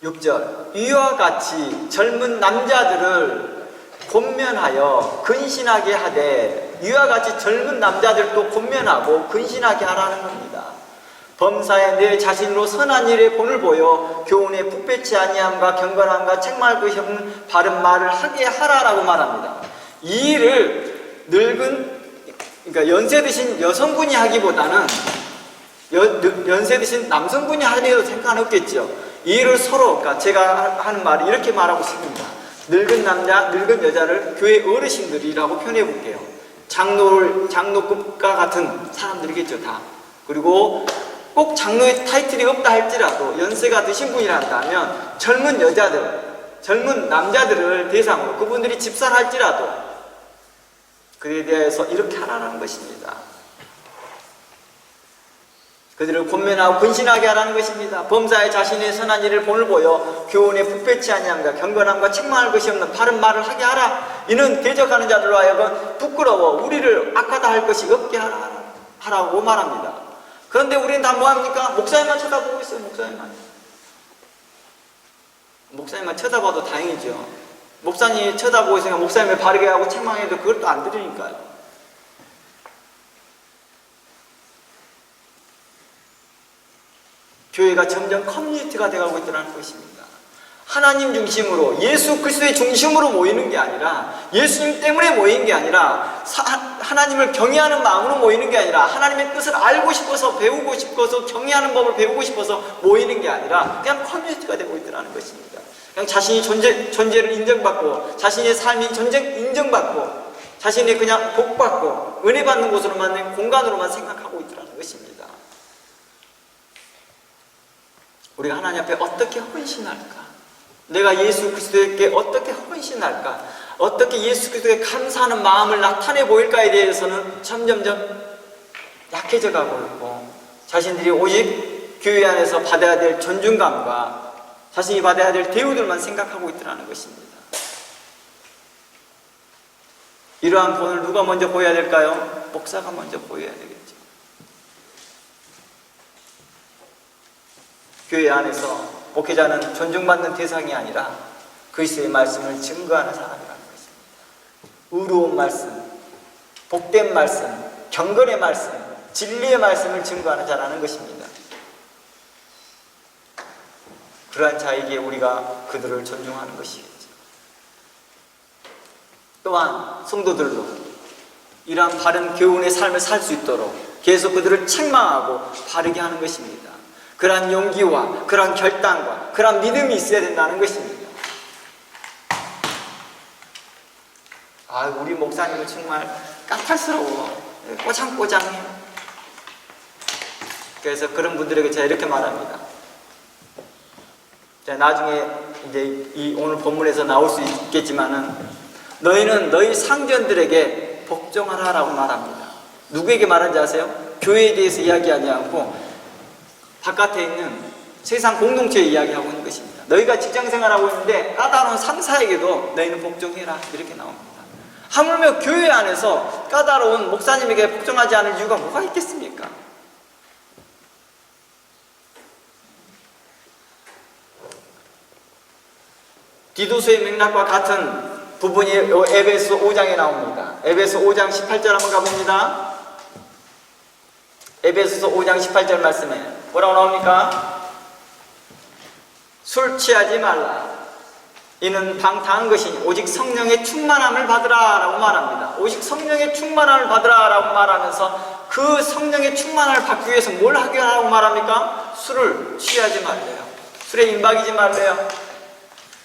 6절 이와 같이 젊은 남자들을 권면하여 근신하게 하되, 이와 같이 젊은 남자들도 권면하고 근신하게 하라는 겁니다. 범사에 내 자신으로 선한 일에 본을 보여 교훈에 부패치 아니함과 경건함과 책망할 것이 없는 바른 말을 하게 하라라고 말합니다. 이 일을 그러니까 연세 드신 여성분이 하기보다는 연세 드신 남성분이 하려도 생각은 없겠죠. 이 일을 서로, 그러니까 제가 하는 말이 이렇게 말하고 싶습니다. 늙은 남자, 늙은 여자를 교회 어르신들이라고 표현해 볼게요. 장로급과 같은 사람들이겠죠, 다. 그리고 꼭 장로의 타이틀이 없다 할지라도 연세가 드신 분이란다면 젊은 여자들, 젊은 남자들을 대상으로, 그분들이 집사를 할지라도 그에 대해서 이렇게 하라는 것입니다. 그들을 권면하고 근신하게 하라는 것입니다. 범사에 자신의 선한 일을 본을 보여 교훈에 부패치 아니함과 경건함과 책망할 것이 없는 바른 말을 하게 하라. 이는 대적하는 자들로 하여금 부끄러워 우리를 악하다 할 것이 없게 하라고 말합니다. 그런데 우리는 다 뭐합니까? 목사님만 쳐다보고 있어요. 목사님만 쳐다봐도 다행이죠. 목사님이 쳐다보고 있으니까 목사님을 바르게 하고 책망해도 그걸 또 안 들으니까요. 교회가 점점 커뮤니티가 되어가고 있다는 것입니다. 하나님 중심으로, 예수 그리스도의 중심으로 모이는 게 아니라, 예수님 때문에 모이는 게 아니라, 하나님을 경외하는 마음으로 모이는 게 아니라, 하나님의 뜻을 알고 싶어서, 배우고 싶어서, 경외하는 법을 배우고 싶어서 모이는 게 아니라 그냥 커뮤니티가 되고 있다는 것입니다. 그냥 자신이 존재를 인정받고, 자신의 삶이 인정받고, 자신이 그냥 복받고 은혜 받는 곳으로만, 공간으로만 생각하고 있다는 것입니다. 우리가 하나님 앞에 어떻게 헌신할까? 내가 예수 그리스도에게 어떻게 헌신할까? 어떻게 예수 그리스도에 감사하는 마음을 나타내 보일까에 대해서는 점점점 약해져 가고 있고, 자신들이 오직 교회 안에서 받아야 될 존중감과 자신이 받아야 될 대우들만 생각하고 있더라는 것입니다. 이러한 본을 누가 먼저 보여야 될까요? 목사가 먼저 보여야 되겠죠. 교회 안에서 목회자는 존중받는 대상이 아니라 그리스도의 말씀을 증거하는 사람이라는 것입니다. 의로운 말씀, 복된 말씀, 경건의 말씀, 진리의 말씀을 증거하는 자라는 것입니다. 그러한 자에게 우리가 그들을 존중하는 것이겠죠. 또한 성도들도 이러한 바른 교훈의 삶을 살 수 있도록 계속 그들을 책망하고 바르게 하는 것입니다. 그러한 용기와 그러한 결단과 그러한 믿음이 있어야 된다는 것입니다. 우리 목사님은 정말 까탈스러워, 꼬장꼬장해요. 그래서 그런 분들에게 제가 이렇게 말합니다. 나중에 이제 오늘 본문에서 나올 수 있겠지만은, 너희는 너희 상전들에게 복종하라라고 말합니다. 누구에게 말하는지 아세요? 교회에 대해서 이야기하지 않고 바깥에 있는 세상 공동체에 이야기하고 있는 것입니다. 너희가 직장생활하고 있는데 까다로운 상사에게도 너희는 복종해라, 이렇게 나옵니다. 하물며 교회 안에서 까다로운 목사님에게 복종하지 않을 이유가 뭐가 있겠습니까? 디도서의 맥락과 같은 부분이 에베소 5장에 나옵니다. 에베소 5장 18절 한번 가봅니다. 에베소서 5장 18절 말씀에 뭐라고 나옵니까? 술 취하지 말라. 이는 방탕한 것이니 오직 성령의 충만함을 받으라 라고 말합니다. 오직 성령의 충만함을 받으라 라고 말하면서 그 성령의 충만함을 받기 위해서 뭘 하게 하라고 말합니까? 술을 취하지 말래요. 술에 임박이지 말래요.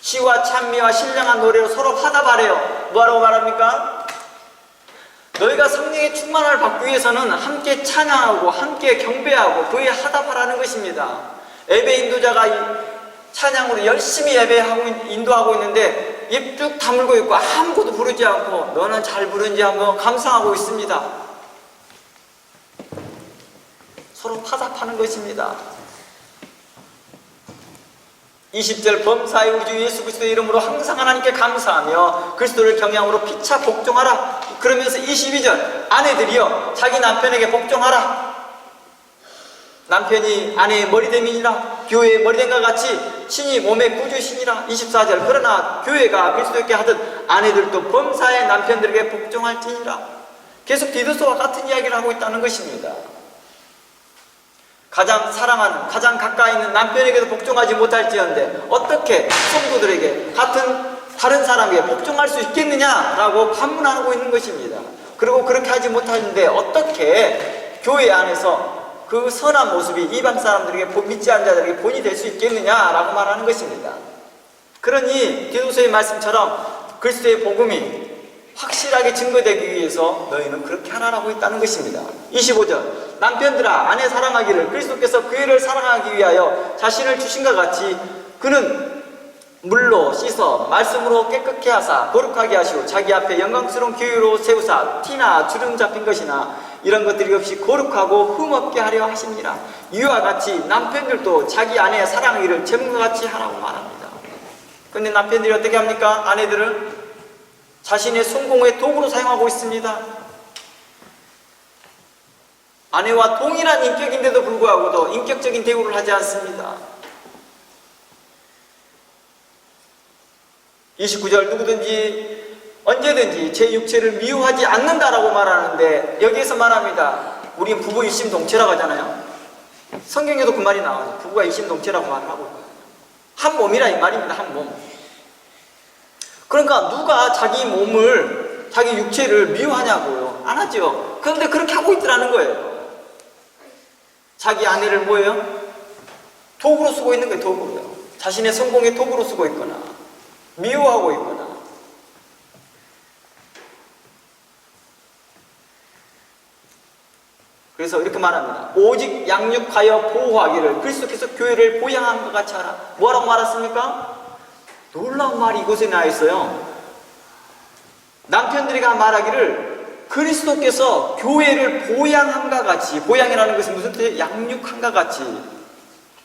시와 찬미와 신령한 노래로 서로 화답하래요. 뭐라고 말합니까? 너희가 성령의 충만함을 받기 위해서는 함께 찬양하고 함께 경배하고 그에 화답하라는 것입니다. 예배 인도자가 이 찬양으로 열심히 예배하고 인도하고 있는데 입 쭉 다물고 있고 아무것도 부르지 않고 너는 잘 부르는지 한번 감상하고 있습니다. 서로 화답하는 것입니다. 20절 범사의 우리 주 예수 그리스도의 이름으로 항상 하나님께 감사하며 그리스도를 경외함으로 피차 복종하라. 그러면서 22절 아내들이여 자기 남편에게 복종하라. 남편이 아내의 머리됨이니라. 교회의 머리됨과 같이 신이 몸의 구주신이라. 24절 그러나 교회가 그리스도께 하듯 아내들도 범사의 남편들에게 복종할지니라. 계속 디도서와 같은 이야기를 하고 있다는 것입니다. 가장 사랑하는, 가장 가까이 있는 남편에게도 복종하지 못할지언데 어떻게 성도들에게 같은 다른 사람에게 복종할 수 있겠느냐라고 반문하고 있는 것입니다. 그리고 그렇게 하지 못하는데 어떻게 교회 안에서 그 선한 모습이 이방 사람들에게, 믿지 않는 자들에게 본이 될 수 있겠느냐라고 말하는 것입니다. 그러니 디도서의 말씀처럼 그리스도의 복음이 확실하게 증거되기 위해서 너희는 그렇게 하라고 있다는 것입니다. 25절 남편들아 아내 사랑하기를 그리스도께서 그애를 사랑하기 위하여 자신을 주신과 같이 그는 물로 씻어 말씀으로 깨끗게 하사 거룩하게 하시고 자기 앞에 영광스러운 교회로 세우사 티나 주름 잡힌 것이나 이런 것들이 없이 거룩하고 흠없게 하려 하십니다. 이와 같이 남편들도 자기 아내의 사랑하기를 제물과 같이 하라고 말합니다. 그런데 남편들이 어떻게 합니까? 아내들을 자신의 성공의 도구로 사용하고 있습니다. 아내와 동일한 인격인데도 불구하고도 인격적인 대우를 하지 않습니다. 29절 누구든지 언제든지 제 육체를 미워하지 않는다라고 말하는데 여기에서 말합니다. 우리 부부 일심동체라고 하잖아요. 성경에도 그 말이 나와요. 부부가 일심동체라고 말을 하고 있어요. 한 몸이라 이 말입니다. 한 몸. 그러니까 누가 자기 몸을, 자기 육체를 미워하냐고요. 안 하죠. 그런데 그렇게 하고 있더라는 거예요. 자기 아내를 뭐예요? 도구로 쓰고 있는 거예요. 도구로요. 자신의 성공의 도구로 쓰고 있거나 미워하고 있거나. 그래서 이렇게 말합니다. 오직 양육하여 보호하기를 그리스도께서 교회를 보양한 것 같이 하라. 뭐라고 말했습니까? 놀라운 말이 이곳에 나와 있어요. 남편들이 말하기를 그리스도께서 교회를 보양함과 같이, 보양이라는 것은 무슨 뜻이에요? 양육함과 같이,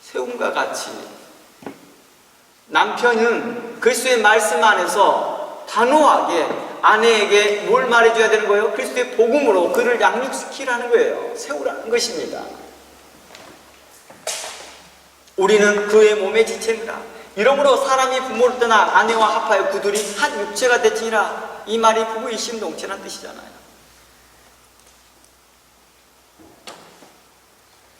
세움과 같이. 남편은 그리스도의 말씀 안에서 단호하게 아내에게 뭘 말해줘야 되는 거예요? 그리스도의 복음으로 그를 양육시키라는 거예요. 세우라는 것입니다. 우리는 그의 몸의 지체니라. 이러므로 사람이 부모를 떠나 아내와 합하여 그들이 한 육체가 되지니라. 이 말이 부부 일심동체라는 뜻이잖아요.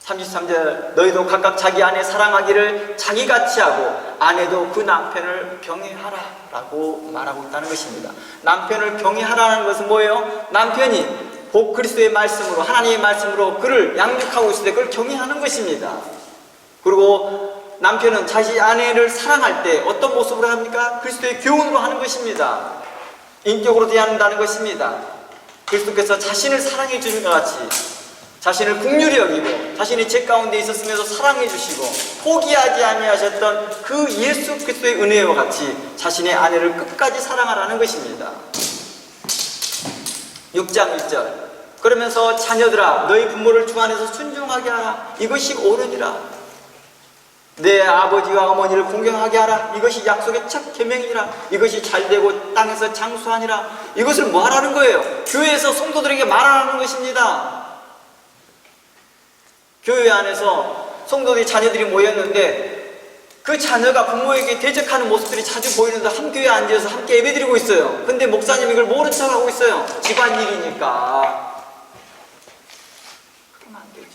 33절 너희도 각각 자기 아내 사랑하기를 자기같이 하고 아내도 그 남편을 경외하라 라고 말하고 있다는 것입니다. 남편을 경외하라는 것은 뭐예요? 남편이 복 그리스도의 말씀으로, 하나님의 말씀으로 그를 양육하고 있을 때 그걸 경외하는 것입니다. 그리고 남편은 자기 아내를 사랑할 때 어떤 모습으로 합니까? 그리스도의 교훈으로 하는 것입니다. 인격으로 대한다는 것입니다. 그리스도께서 자신을 사랑해 주신 것 같이 자신을 긍휼히 여기고 자신이 죄 가운데 있었으면서 사랑해 주시고 포기하지 아니하셨던 그 예수 그리스도의 은혜와 같이 자신의 아내를 끝까지 사랑하라는 것입니다. 6장 1절 그러면서 자녀들아 너희 부모를 주 안에서 순종하게 하라. 이것이 옳으니라. 내 아버지와 어머니를 공경하게 하라. 이것이 약속의 첫 계명이라. 이것이 잘되고 땅에서 장수하니라. 이것을 뭐 하라는 거예요? 교회에서 성도들에게 말하라는 것입니다. 교회 안에서 성도들이 자녀들이 모였는데 그 자녀가 부모에게 대적하는 모습들이 자주 보이는데 한 교회에 앉아서 함께 예배드리고 있어요. 근데 목사님이 이걸 모른 척하고 있어요. 집안일이니까. 그러면 안 되죠.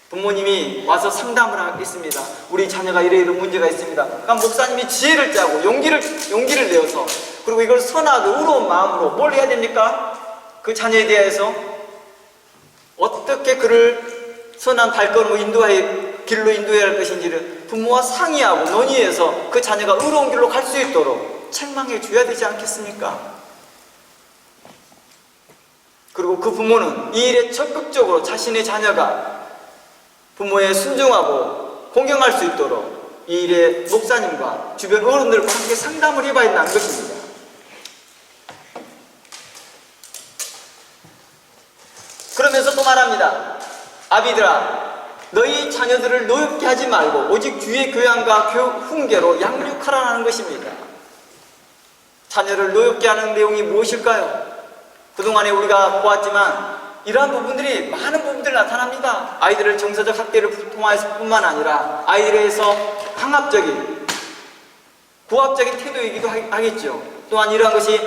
부모님이 와서 상담을 하겠습니다. 우리 자녀가 이런 문제가 있습니다. 그러니까 목사님이 지혜를 짜고 용기를 내어서 그리고 이걸 선하고 의로운 마음으로 뭘 해야 됩니까? 그 자녀에 대해서 어떻게 그를 선한 발걸음으로 길로 인도해야 할 것인지를 부모와 상의하고 논의해서 그 자녀가 의로운 길로 갈 수 있도록 책망해 줘야 되지 않겠습니까? 그리고 그 부모는 이 일에 적극적으로 자신의 자녀가 부모에 순종하고 공경할 수 있도록 이 일에 목사님과 주변 어른들과 함께 상담을 해봐야 한다는 것입니다. 그러면서 또 말합니다. 아비들아 너희 자녀들을 노엽게 하지 말고 오직 주의 교양과 훈계로 양육하라는 것입니다. 자녀를 노엽게 하는 내용이 무엇일까요? 그동안에 우리가 보았지만 이러한 부분들이 많은 부분들이 나타납니다. 아이들을 정서적 학대를 통해서 뿐만 아니라 아이들에서 강압적인 고압적인 태도이기도 하겠죠. 또한 이러한 것이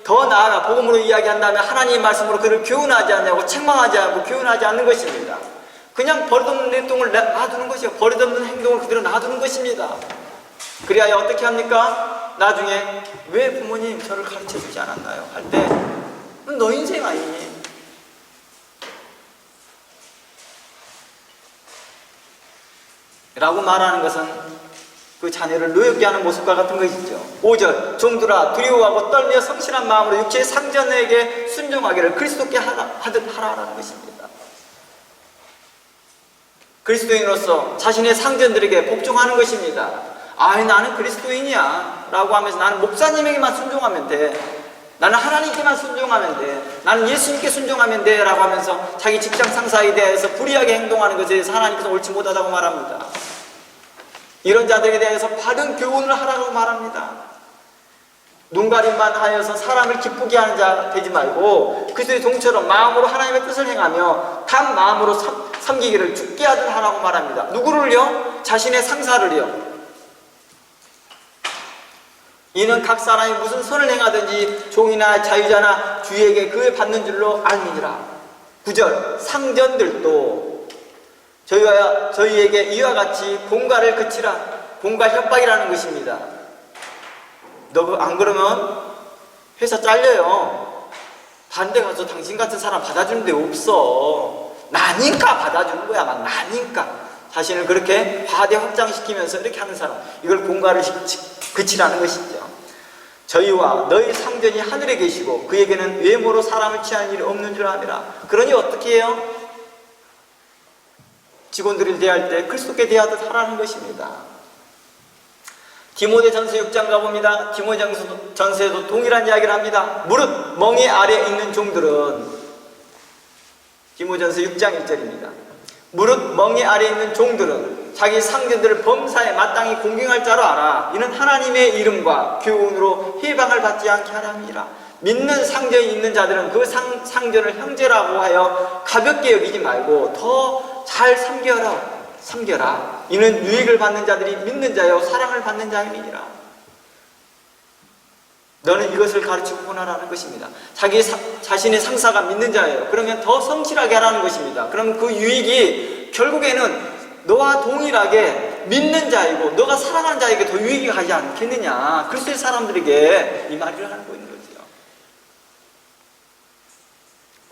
더 나아가 복음으로 이야기한다면 하나님의 말씀으로 그를 교훈하지 않냐고 책망하지 않고 교훈하지 않는 것입니다. 그냥 버릇없는 행동을 놔두는 것이요, 버릇없는 행동을 그대로 놔두는 것입니다. 그리하여 어떻게 합니까? 나중에 왜 부모님 저를 가르쳐주지 않았나요? 할 때 너 인생 아니니? 라고 말하는 것은 그 자녀를 노엽게 하는 모습과 같은 것이죠. 5절 종들아 두려워하고 떨며 성실한 마음으로 육체의 상전에게 순종하기를 그리스도께 하듯 하라라는 것입니다. 그리스도인으로서 자신의 상전들에게 복종하는 것입니다. 나는 그리스도인이야 라고 하면서 나는 목사님에게만 순종하면 돼, 나는 하나님께만 순종하면 돼, 나는 예수님께 순종하면 돼 라고 하면서 자기 직장 상사에 대해서 불의하게 행동하는 것에 대해서 하나님께서 옳지 못하다고 말합니다. 이런 자들에 대해서 바른 교훈을 하라고 말합니다. 눈가림만 하여서 사람을 기쁘게 하는 자 되지 말고 그리스도의 종처럼 마음으로 하나님의 뜻을 행하며 단 마음으로 섬기기를 죽게 하듯 하라고 말합니다. 누구를요? 자신의 상사를요. 이는 각 사람이 무슨 선을 행하든지 종이나 자유자나 주에게 그에 받는 줄로 알미니라. 9절 상전들도 저희에게 이와 같이 공갈을 그치라. 공갈 협박이라는 것입니다. 너 안 그러면 회사 잘려요. 다른 데 가서 당신 같은 사람 받아주는 데 없어. 나니까 받아주는 거야. 나니까. 자신을 그렇게 과대 확장시키면서 이렇게 하는 사람, 이걸 공갈을 그치라는 것이죠. 저희와 너희 상전이 하늘에 계시고 그에게는 외모로 사람을 취하는 일이 없는 줄 아니라. 그러니 어떻게 해요? 직원들을 대할 때 그리스도께 대하듯 하라는 것입니다. 디모데전서 6장 가봅니다. 디모데전서에도 동일한 이야기를 합니다. 무릇 멍에 아래 있는 종들은, 디모데전서 6장 1절입니다. 무릇 멍에 아래 있는 종들은 자기 상전들을 범사에 마땅히 공경할 자로 알아. 이는 하나님의 이름과 교훈으로 해방을 받지 않게 하람이라. 믿는 상전이 있는 자들은 그 상전을 형제라고 하여 가볍게 여기지 말고 더 잘 섬겨라. 이는 유익을 받는 자들이 믿는 자여 사랑을 받는 자임이니라. 너는 이것을 가르치고 보나라는 것입니다. 자신의 상사가 믿는 자예요. 그러면 더 성실하게 하라는 것입니다. 그럼 그 유익이 결국에는 너와 동일하게 믿는 자이고 너가 사랑하는 자에게 더 유익이 가지 않겠느냐. 그리스도의 사람들에게 이 말을 하는 거죠.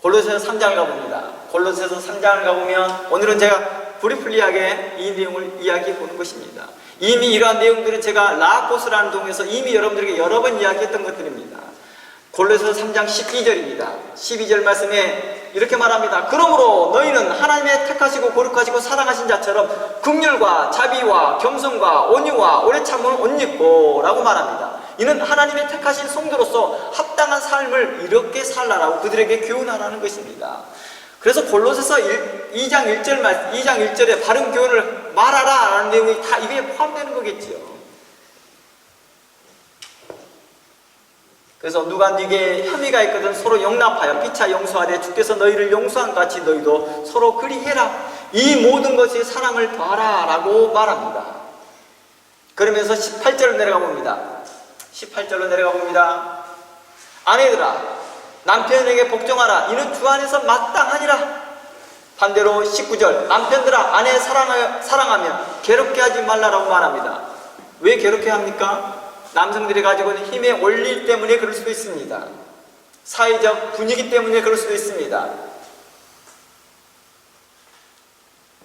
골로새서 3장을 가봅니다. 골로새서 3장을 가보면 오늘은 제가 브리플리하게 이 내용을 이야기해 보는 것입니다. 이미 이러한 내용들은 제가 라코스라는 동에서 이미 여러분들에게 여러 번 이야기했던 것들입니다. 골로새서 3장 12절입니다. 12절 말씀에 이렇게 말합니다. 그러므로 너희는 하나님의 택하시고 거룩하시고 사랑하신 자처럼 긍휼과 자비와 겸손과 온유와 오래 참음을 옷 입고 라고 말합니다. 이는 하나님의 택하신 성도로서 합당한 삶을 이렇게 살라라고 그들에게 교훈하라는 것입니다. 그래서 골로새서 2장 1절에 바른 교훈을 말하라 라는 내용이 다 이게 포함되는 거겠지요. 그래서 누가 네게 혐의가 있거든 서로 용납하여 피차 용서하되 주께서 너희를 용서한 같이 너희도 서로 그리해라. 이 모든 것이 사랑을 더하라 라고 말합니다. 그러면서 18절로 내려가 봅니다. 18절로 내려가 봅니다. 아내들아 남편에게 복종하라. 이는 주 안에서 마땅하니라. 반대로 19절 남편들아 아내 사랑하며 괴롭게 하지 말라라고 말합니다. 왜 괴롭게 합니까? 남성들이 가지고 있는 힘의 원리 때문에 그럴 수도 있습니다. 사회적 분위기 때문에 그럴 수도 있습니다.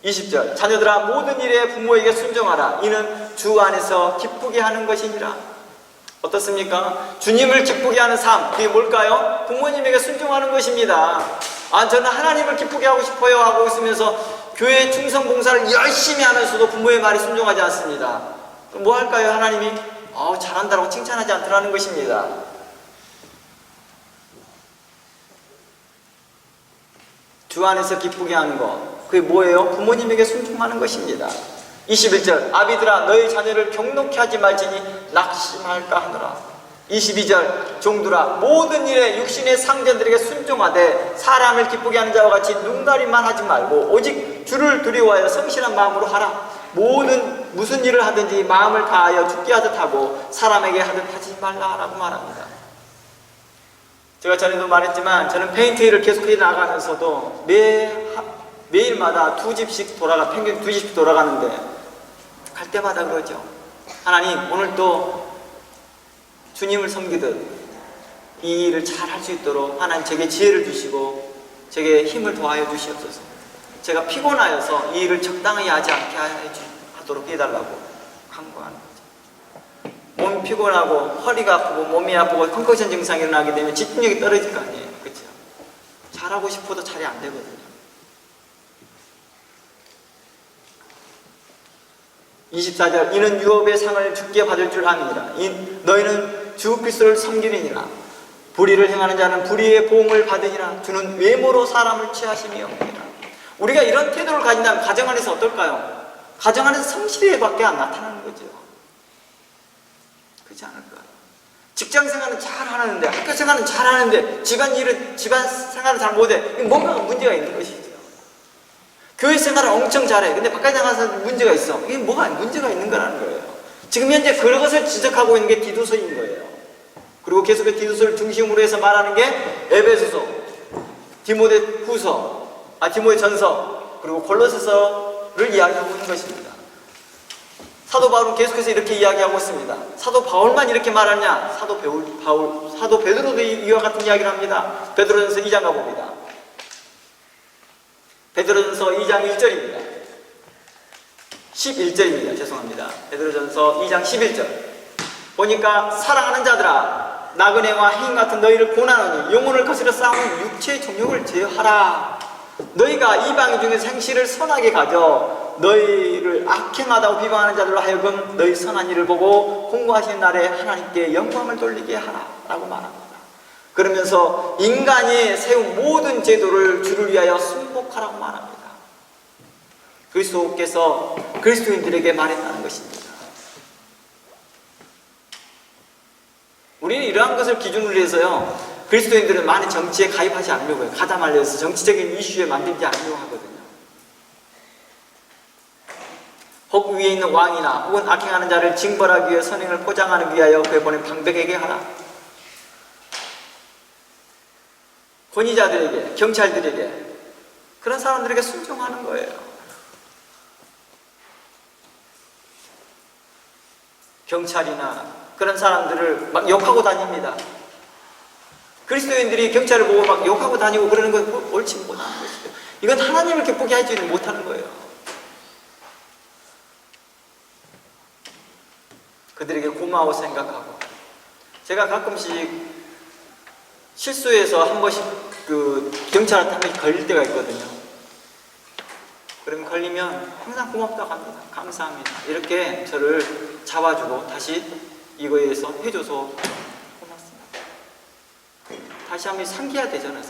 20절 자녀들아 모든 일에 부모에게 순종하라. 이는 주 안에서 기쁘게 하는 것이니라. 어떻습니까? 주님을 기쁘게 하는 삶, 그게 뭘까요? 부모님에게 순종하는 것입니다. 저는 하나님을 기쁘게 하고 싶어요 하고 있으면서 교회 충성 봉사를 열심히 하면서도 부모의 말에 순종하지 않습니다. 그럼 뭐 할까요? 하나님이 잘한다고 칭찬하지 않더라는 것입니다. 주 안에서 기쁘게 하는 것, 그게 뭐예요? 부모님에게 순종하는 것입니다. 21절 아비들아 너희 자녀를 경록히 하지 말지니 낙심할까 하노라. 22절 종들아 모든 일에 육신의 상전들에게 순종하되 사람을 기쁘게 하는 자와 같이 눈가림만 하지 말고 오직 주를 두려워하여 성실한 마음으로 하라. 모든 무슨 일을 하든지 마음을 다하여 죽게 하듯 하고 사람에게 하듯 하지 말라라고 말합니다. 제가 전에도 말했지만 저는 페인트를 계속해 나가면서도 매일마다 평균 두 집씩 돌아가는데 갈 때마다 그러죠. 하나님, 오늘 또 주님을 섬기듯 이 일을 잘 할 수 있도록 하나님 제게 지혜를 주시고 제게 힘을 더하여 주시옵소서. 제가 피곤하여서 이 일을 적당히 하지 않게 하도록 해달라고 간구하는 거죠. 몸이 피곤하고 허리가 아프고 몸이 아프고 컨커션 증상이 일어나게 되면 집중력이 떨어질 거 아니에요. 그렇죠? 잘하고 싶어도 잘이 안 되거든요. 24절 이는 유업의 상을 주께 받을 줄 아느니라. 너희는 주 그리스도를 섬기느니라. 불의를 행하는 자는 불의의 보응을 받으니라. 주는 외모로 사람을 취하심이 없느니라. 우리가 이런 태도를 가진다면 가정 안에서 어떨까요? 가정 안에서 성실히밖에 안 나타나는 거죠. 그렇지 않을까요? 직장 생활은 잘 하는데, 학교 생활은 잘 하는데 집안 생활은 잘 못해. 뭔가 문제가 있는 것이죠. 교회 생활은 엄청 잘해. 근데 바깥에 나가서 문제가 있어. 이게 뭐가 문제가 있는 거라는 거예요. 지금 현재 그것을 지적하고 있는 게 디도서인 거예요. 그리고 계속해서 디도서를 중심으로 해서 말하는 게 에베소서, 디모데전서, 그리고 골로새서를 이야기하고 있는 것입니다. 사도 바울은 계속해서 이렇게 이야기하고 있습니다. 사도 바울만 이렇게 말하냐? 사도 베드로도 이와 같은 이야기를 합니다. 베드로전서 2장 가봅니다. 베드로전서 2장 1절입니다. 11절입니다. 죄송합니다. 베드로전서 2장 11절. 보니까 사랑하는 자들아, 나그네와 해인 같은 너희를 고난하니 영혼을 거스려 싸우는 육체의 정욕을 제어하라. 너희가 이방인 중에서 행실을 선하게 가져 너희를 악행하다고 비방하는 자들로 하여금 너희 선한 일을 보고 공고하신 날에 하나님께 영광을 돌리게 하라 라고 말합니다. 그러면서 인간이 세운 모든 제도를 주를 위하여 순복하라고 말합니다. 그리스도께서 그리스도인들에게 말했다는 것입니다. 우리는 이러한 것을 기준으로 해서요, 그리스도인들은 많은 정치에 가입하지 않으려고 해요. 가담하려 해서 정치적인 이슈에 만들지 않으려고 하거든요. 혹 위에 있는 왕이나 혹은 악행하는 자를 징벌하기 위해 선행을 포장하는 위하여 그에 보낸 방백에게 하라. 권위자들에게, 경찰들에게, 그런 사람들에게 순종하는 거예요. 경찰이나 그런 사람들을 막 욕하고 다닙니다. 그리스도인들이 경찰을 보고 막 욕하고 다니고 그러는 건 옳지 못하는 것이죠. 이건 하나님을 기쁘게 하지는 못하는 거예요. 그들에게 고마워 생각하고. 제가 가끔씩 실수해서 한 번씩 경찰한테 한 번씩 걸릴 때가 있거든요. 그러면 걸리면 항상 고맙다고 합니다. 감사합니다. 이렇게 저를 잡아주고 다시 이거에서 해줘서 고맙습니다. 다시 한번 상기되잖아요.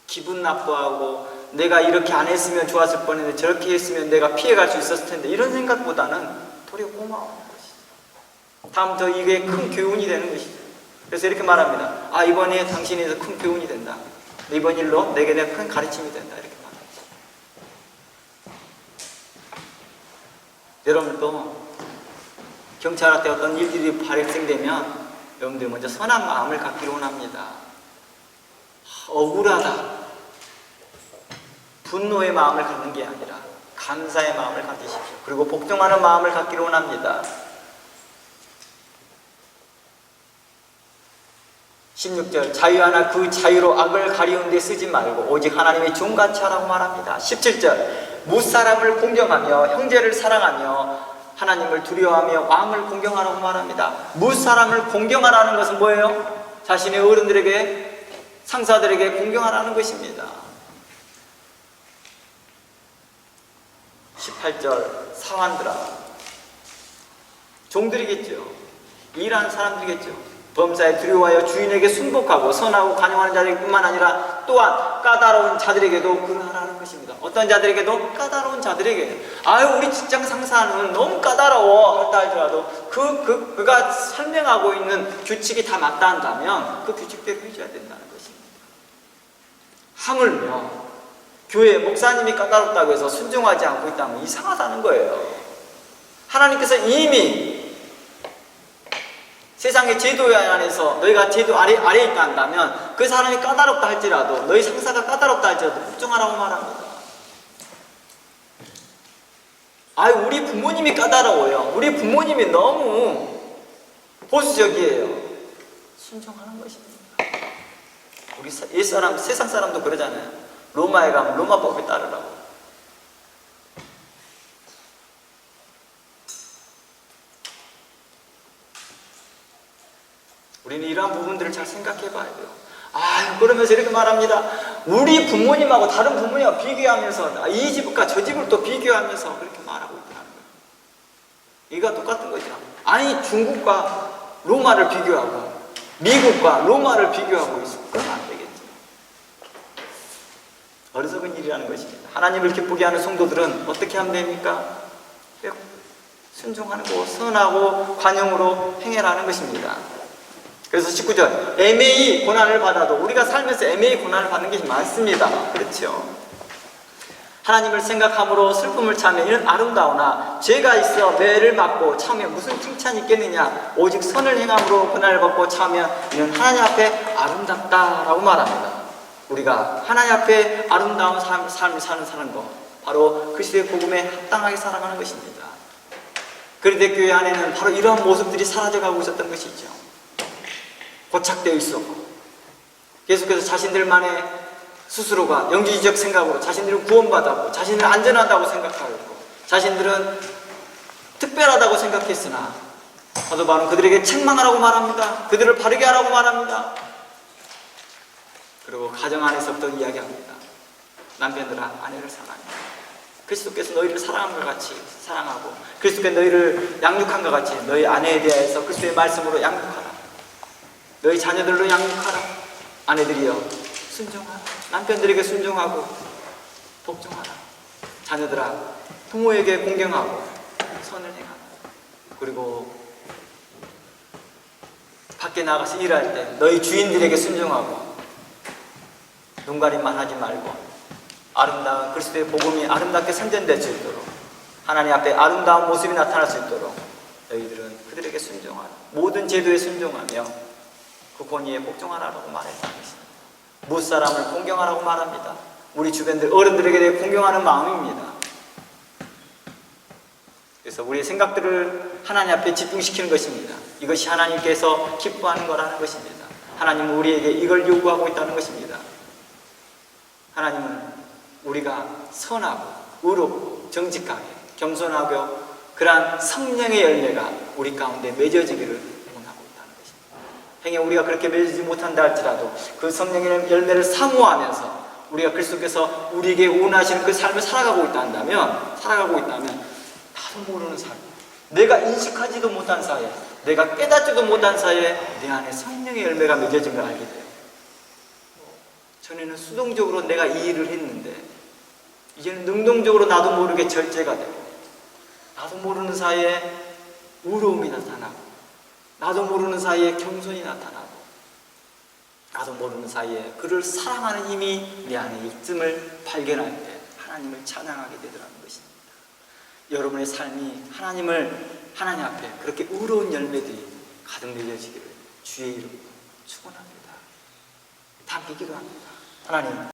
기분 나빠하고 내가 이렇게 안 했으면 좋았을 뻔했는데 저렇게 했으면 내가 피해갈 수 있었을 텐데 이런 생각보다는 도리어 고마운 것이죠. 다음부터 이게 큰 교훈이 되는 것이죠. 그래서 이렇게 말합니다. 이번에 당신에서 큰 교훈이 된다. 이번 일로 내게 큰 가르침이 된다. 이렇게 말합니다. 여러분도 경찰한테 어떤 일들이 발생되면 여러분들 먼저 선한 마음을 갖기를 원합니다. 억울하다, 분노의 마음을 갖는 게 아니라 감사의 마음을 가지십시오. 그리고 복종하는 마음을 갖기를 원합니다. 16절 자유하나 그 자유로 악을 가리운 데 쓰지 말고 오직 하나님의 종같이 하라고 말합니다. 17절 무사람을 공경하며 형제를 사랑하며 하나님을 두려워하며 왕을 공경하라고 말합니다. 무사람을 공경하라는 것은 뭐예요? 자신의 어른들에게, 상사들에게 공경하라는 것입니다. 18절 사환들아, 종들이겠죠. 일하는 사람들이겠죠. 범사에 두려워하여 주인에게 순복하고 선하고 간용하는 자들뿐만 아니라 또한 까다로운 자들에게도 그러하라는 것입니다. 어떤 자들에게도? 까다로운 자들에게. 아유, 우리 직장 상사는 너무 까다로워 할다 할지라도 그가 설명하고 있는 규칙이 다 맞다 한다면 그 규칙대로 해줘야 된다는 것입니다. 하물며 교회 목사님이 까다롭다고 해서 순종하지 않고 있다면 이상하다는 거예요. 하나님께서 이미 세상의 제도 안에서 너희가 제도 아래에 있다 한다면 그 사람이 까다롭다 할지라도, 너희 상사가 까다롭다 할지라도 복종하라고 말합니다. 아유, 우리 부모님이 까다로워요. 우리 부모님이 너무 보수적이에요. 순종하는 것입니다. 우리 옛사람, 세상 사람도 그러잖아요. 로마에 가면 로마법에 따르라고. 우리는 이러한 부분들을 잘 생각해 봐야 돼요. 아, 그러면서 이렇게 말합니다. 우리 부모님하고 다른 부모님하고 비교하면서 이 집과 저 집을 또 비교하면서 그렇게 말하고 있다는 거예요. 이거 똑같은 거죠. 아니, 중국과 로마를 비교하고 미국과 로마를 비교하고 있어. 그러면 안 되겠죠. 어리석은 일이라는 것입니다. 하나님을 기쁘게 하는 성도들은 어떻게 하면 됩니까? 순종하는 거, 선하고 관용으로 행해라는 것입니다. 그래서 19절, 애매히 고난을 받아도, 우리가 살면서 애매히 고난을 받는 게 많습니다. 그렇죠? 하나님을 생각함으로 슬픔을 참으면 이는 아름다우나 죄가 있어 매를 맞고 참으면 무슨 칭찬이 있겠느냐. 오직 선을 행함으로 고난을 받고 참으면 이는 하나님 앞에 아름답다라고 말합니다. 우리가 하나님 앞에 아름다운 삶을 사는 거, 바로 그리스도의 복음에 합당하게 살아가는 것입니다. 그리스도의 교회 안에는 바로 이러한 모습들이 사라져가고 있었던 것이죠. 고착되어 있었고, 계속해서 자신들만의 스스로가 영지주의적 생각으로 자신들은 구원받았고, 자신을 안전하다고 생각하고, 자신들은 특별하다고 생각했으나 사도 바울은 그들에게 책망하라고 말합니다. 그들을 바르게 하라고 말합니다. 그리고 가정 안에서부터 이야기합니다. 남편들아, 아내를 사랑해. 그리스도께서 너희를 사랑한 것 같이 사랑하고, 그리스도께서 너희를 양육한 것 같이 너희 아내에 대해서 그리스도의 말씀으로 양육하라. 너희 자녀들로 양육하라. 아내들이여, 순종하라. 남편들에게 순종하고 복종하라. 자녀들아, 부모에게 공경하고 선을 행하라. 그리고 밖에 나가서 일할 때 너희 주인들에게 순종하고 눈가림만 하지 말고 아름다운 그리스도의 복음이 아름답게 선전될 수 있도록, 하나님 앞에 아름다운 모습이 나타날 수 있도록 너희들은 그들에게 순종하라. 모든 제도에 순종하며 그 권위에 복종하라고 말했다는 것입니다. 무사람을 공경하라고 말합니다. 우리 주변들 어른들에게 대해 공경하는 마음입니다. 그래서 우리의 생각들을 하나님 앞에 집중시키는 것입니다. 이것이 하나님께서 기뻐하는 거라는 것입니다. 하나님은 우리에게 이걸 요구하고 있다는 것입니다. 하나님은 우리가 선하고 의롭고 정직하게 겸손하고 그러한 성령의 열매가 우리 가운데 맺어지기를 행여 우리가 그렇게 맺지 못한다 할지라도 그 성령의 열매를 사모하면서 우리가 그리스도께서 우리에게 원하시는 그 삶을 살아가고 있다면 나도 모르는 사이, 내가 인식하지도 못한 사이에, 내가 깨닫지도 못한 사이에 내 안에 성령의 열매가 맺어진 걸 알게 돼요. 전에는 수동적으로 내가 이 일을 했는데 이제는 능동적으로 나도 모르게 절제가 되고, 나도 모르는 사이에 의로움이 나타나고, 나도 모르는 사이에 겸손이 나타나고, 나도 모르는 사이에 그를 사랑하는 힘이 내 안에 있음을 발견할 때 하나님을 찬양하게 되더라는 것입니다. 여러분의 삶이 하나님 앞에 그렇게 의로운 열매들이 가득 맺어지기를 주의 이름으로 축원합니다. 다 믿기도 합니다. 하나님,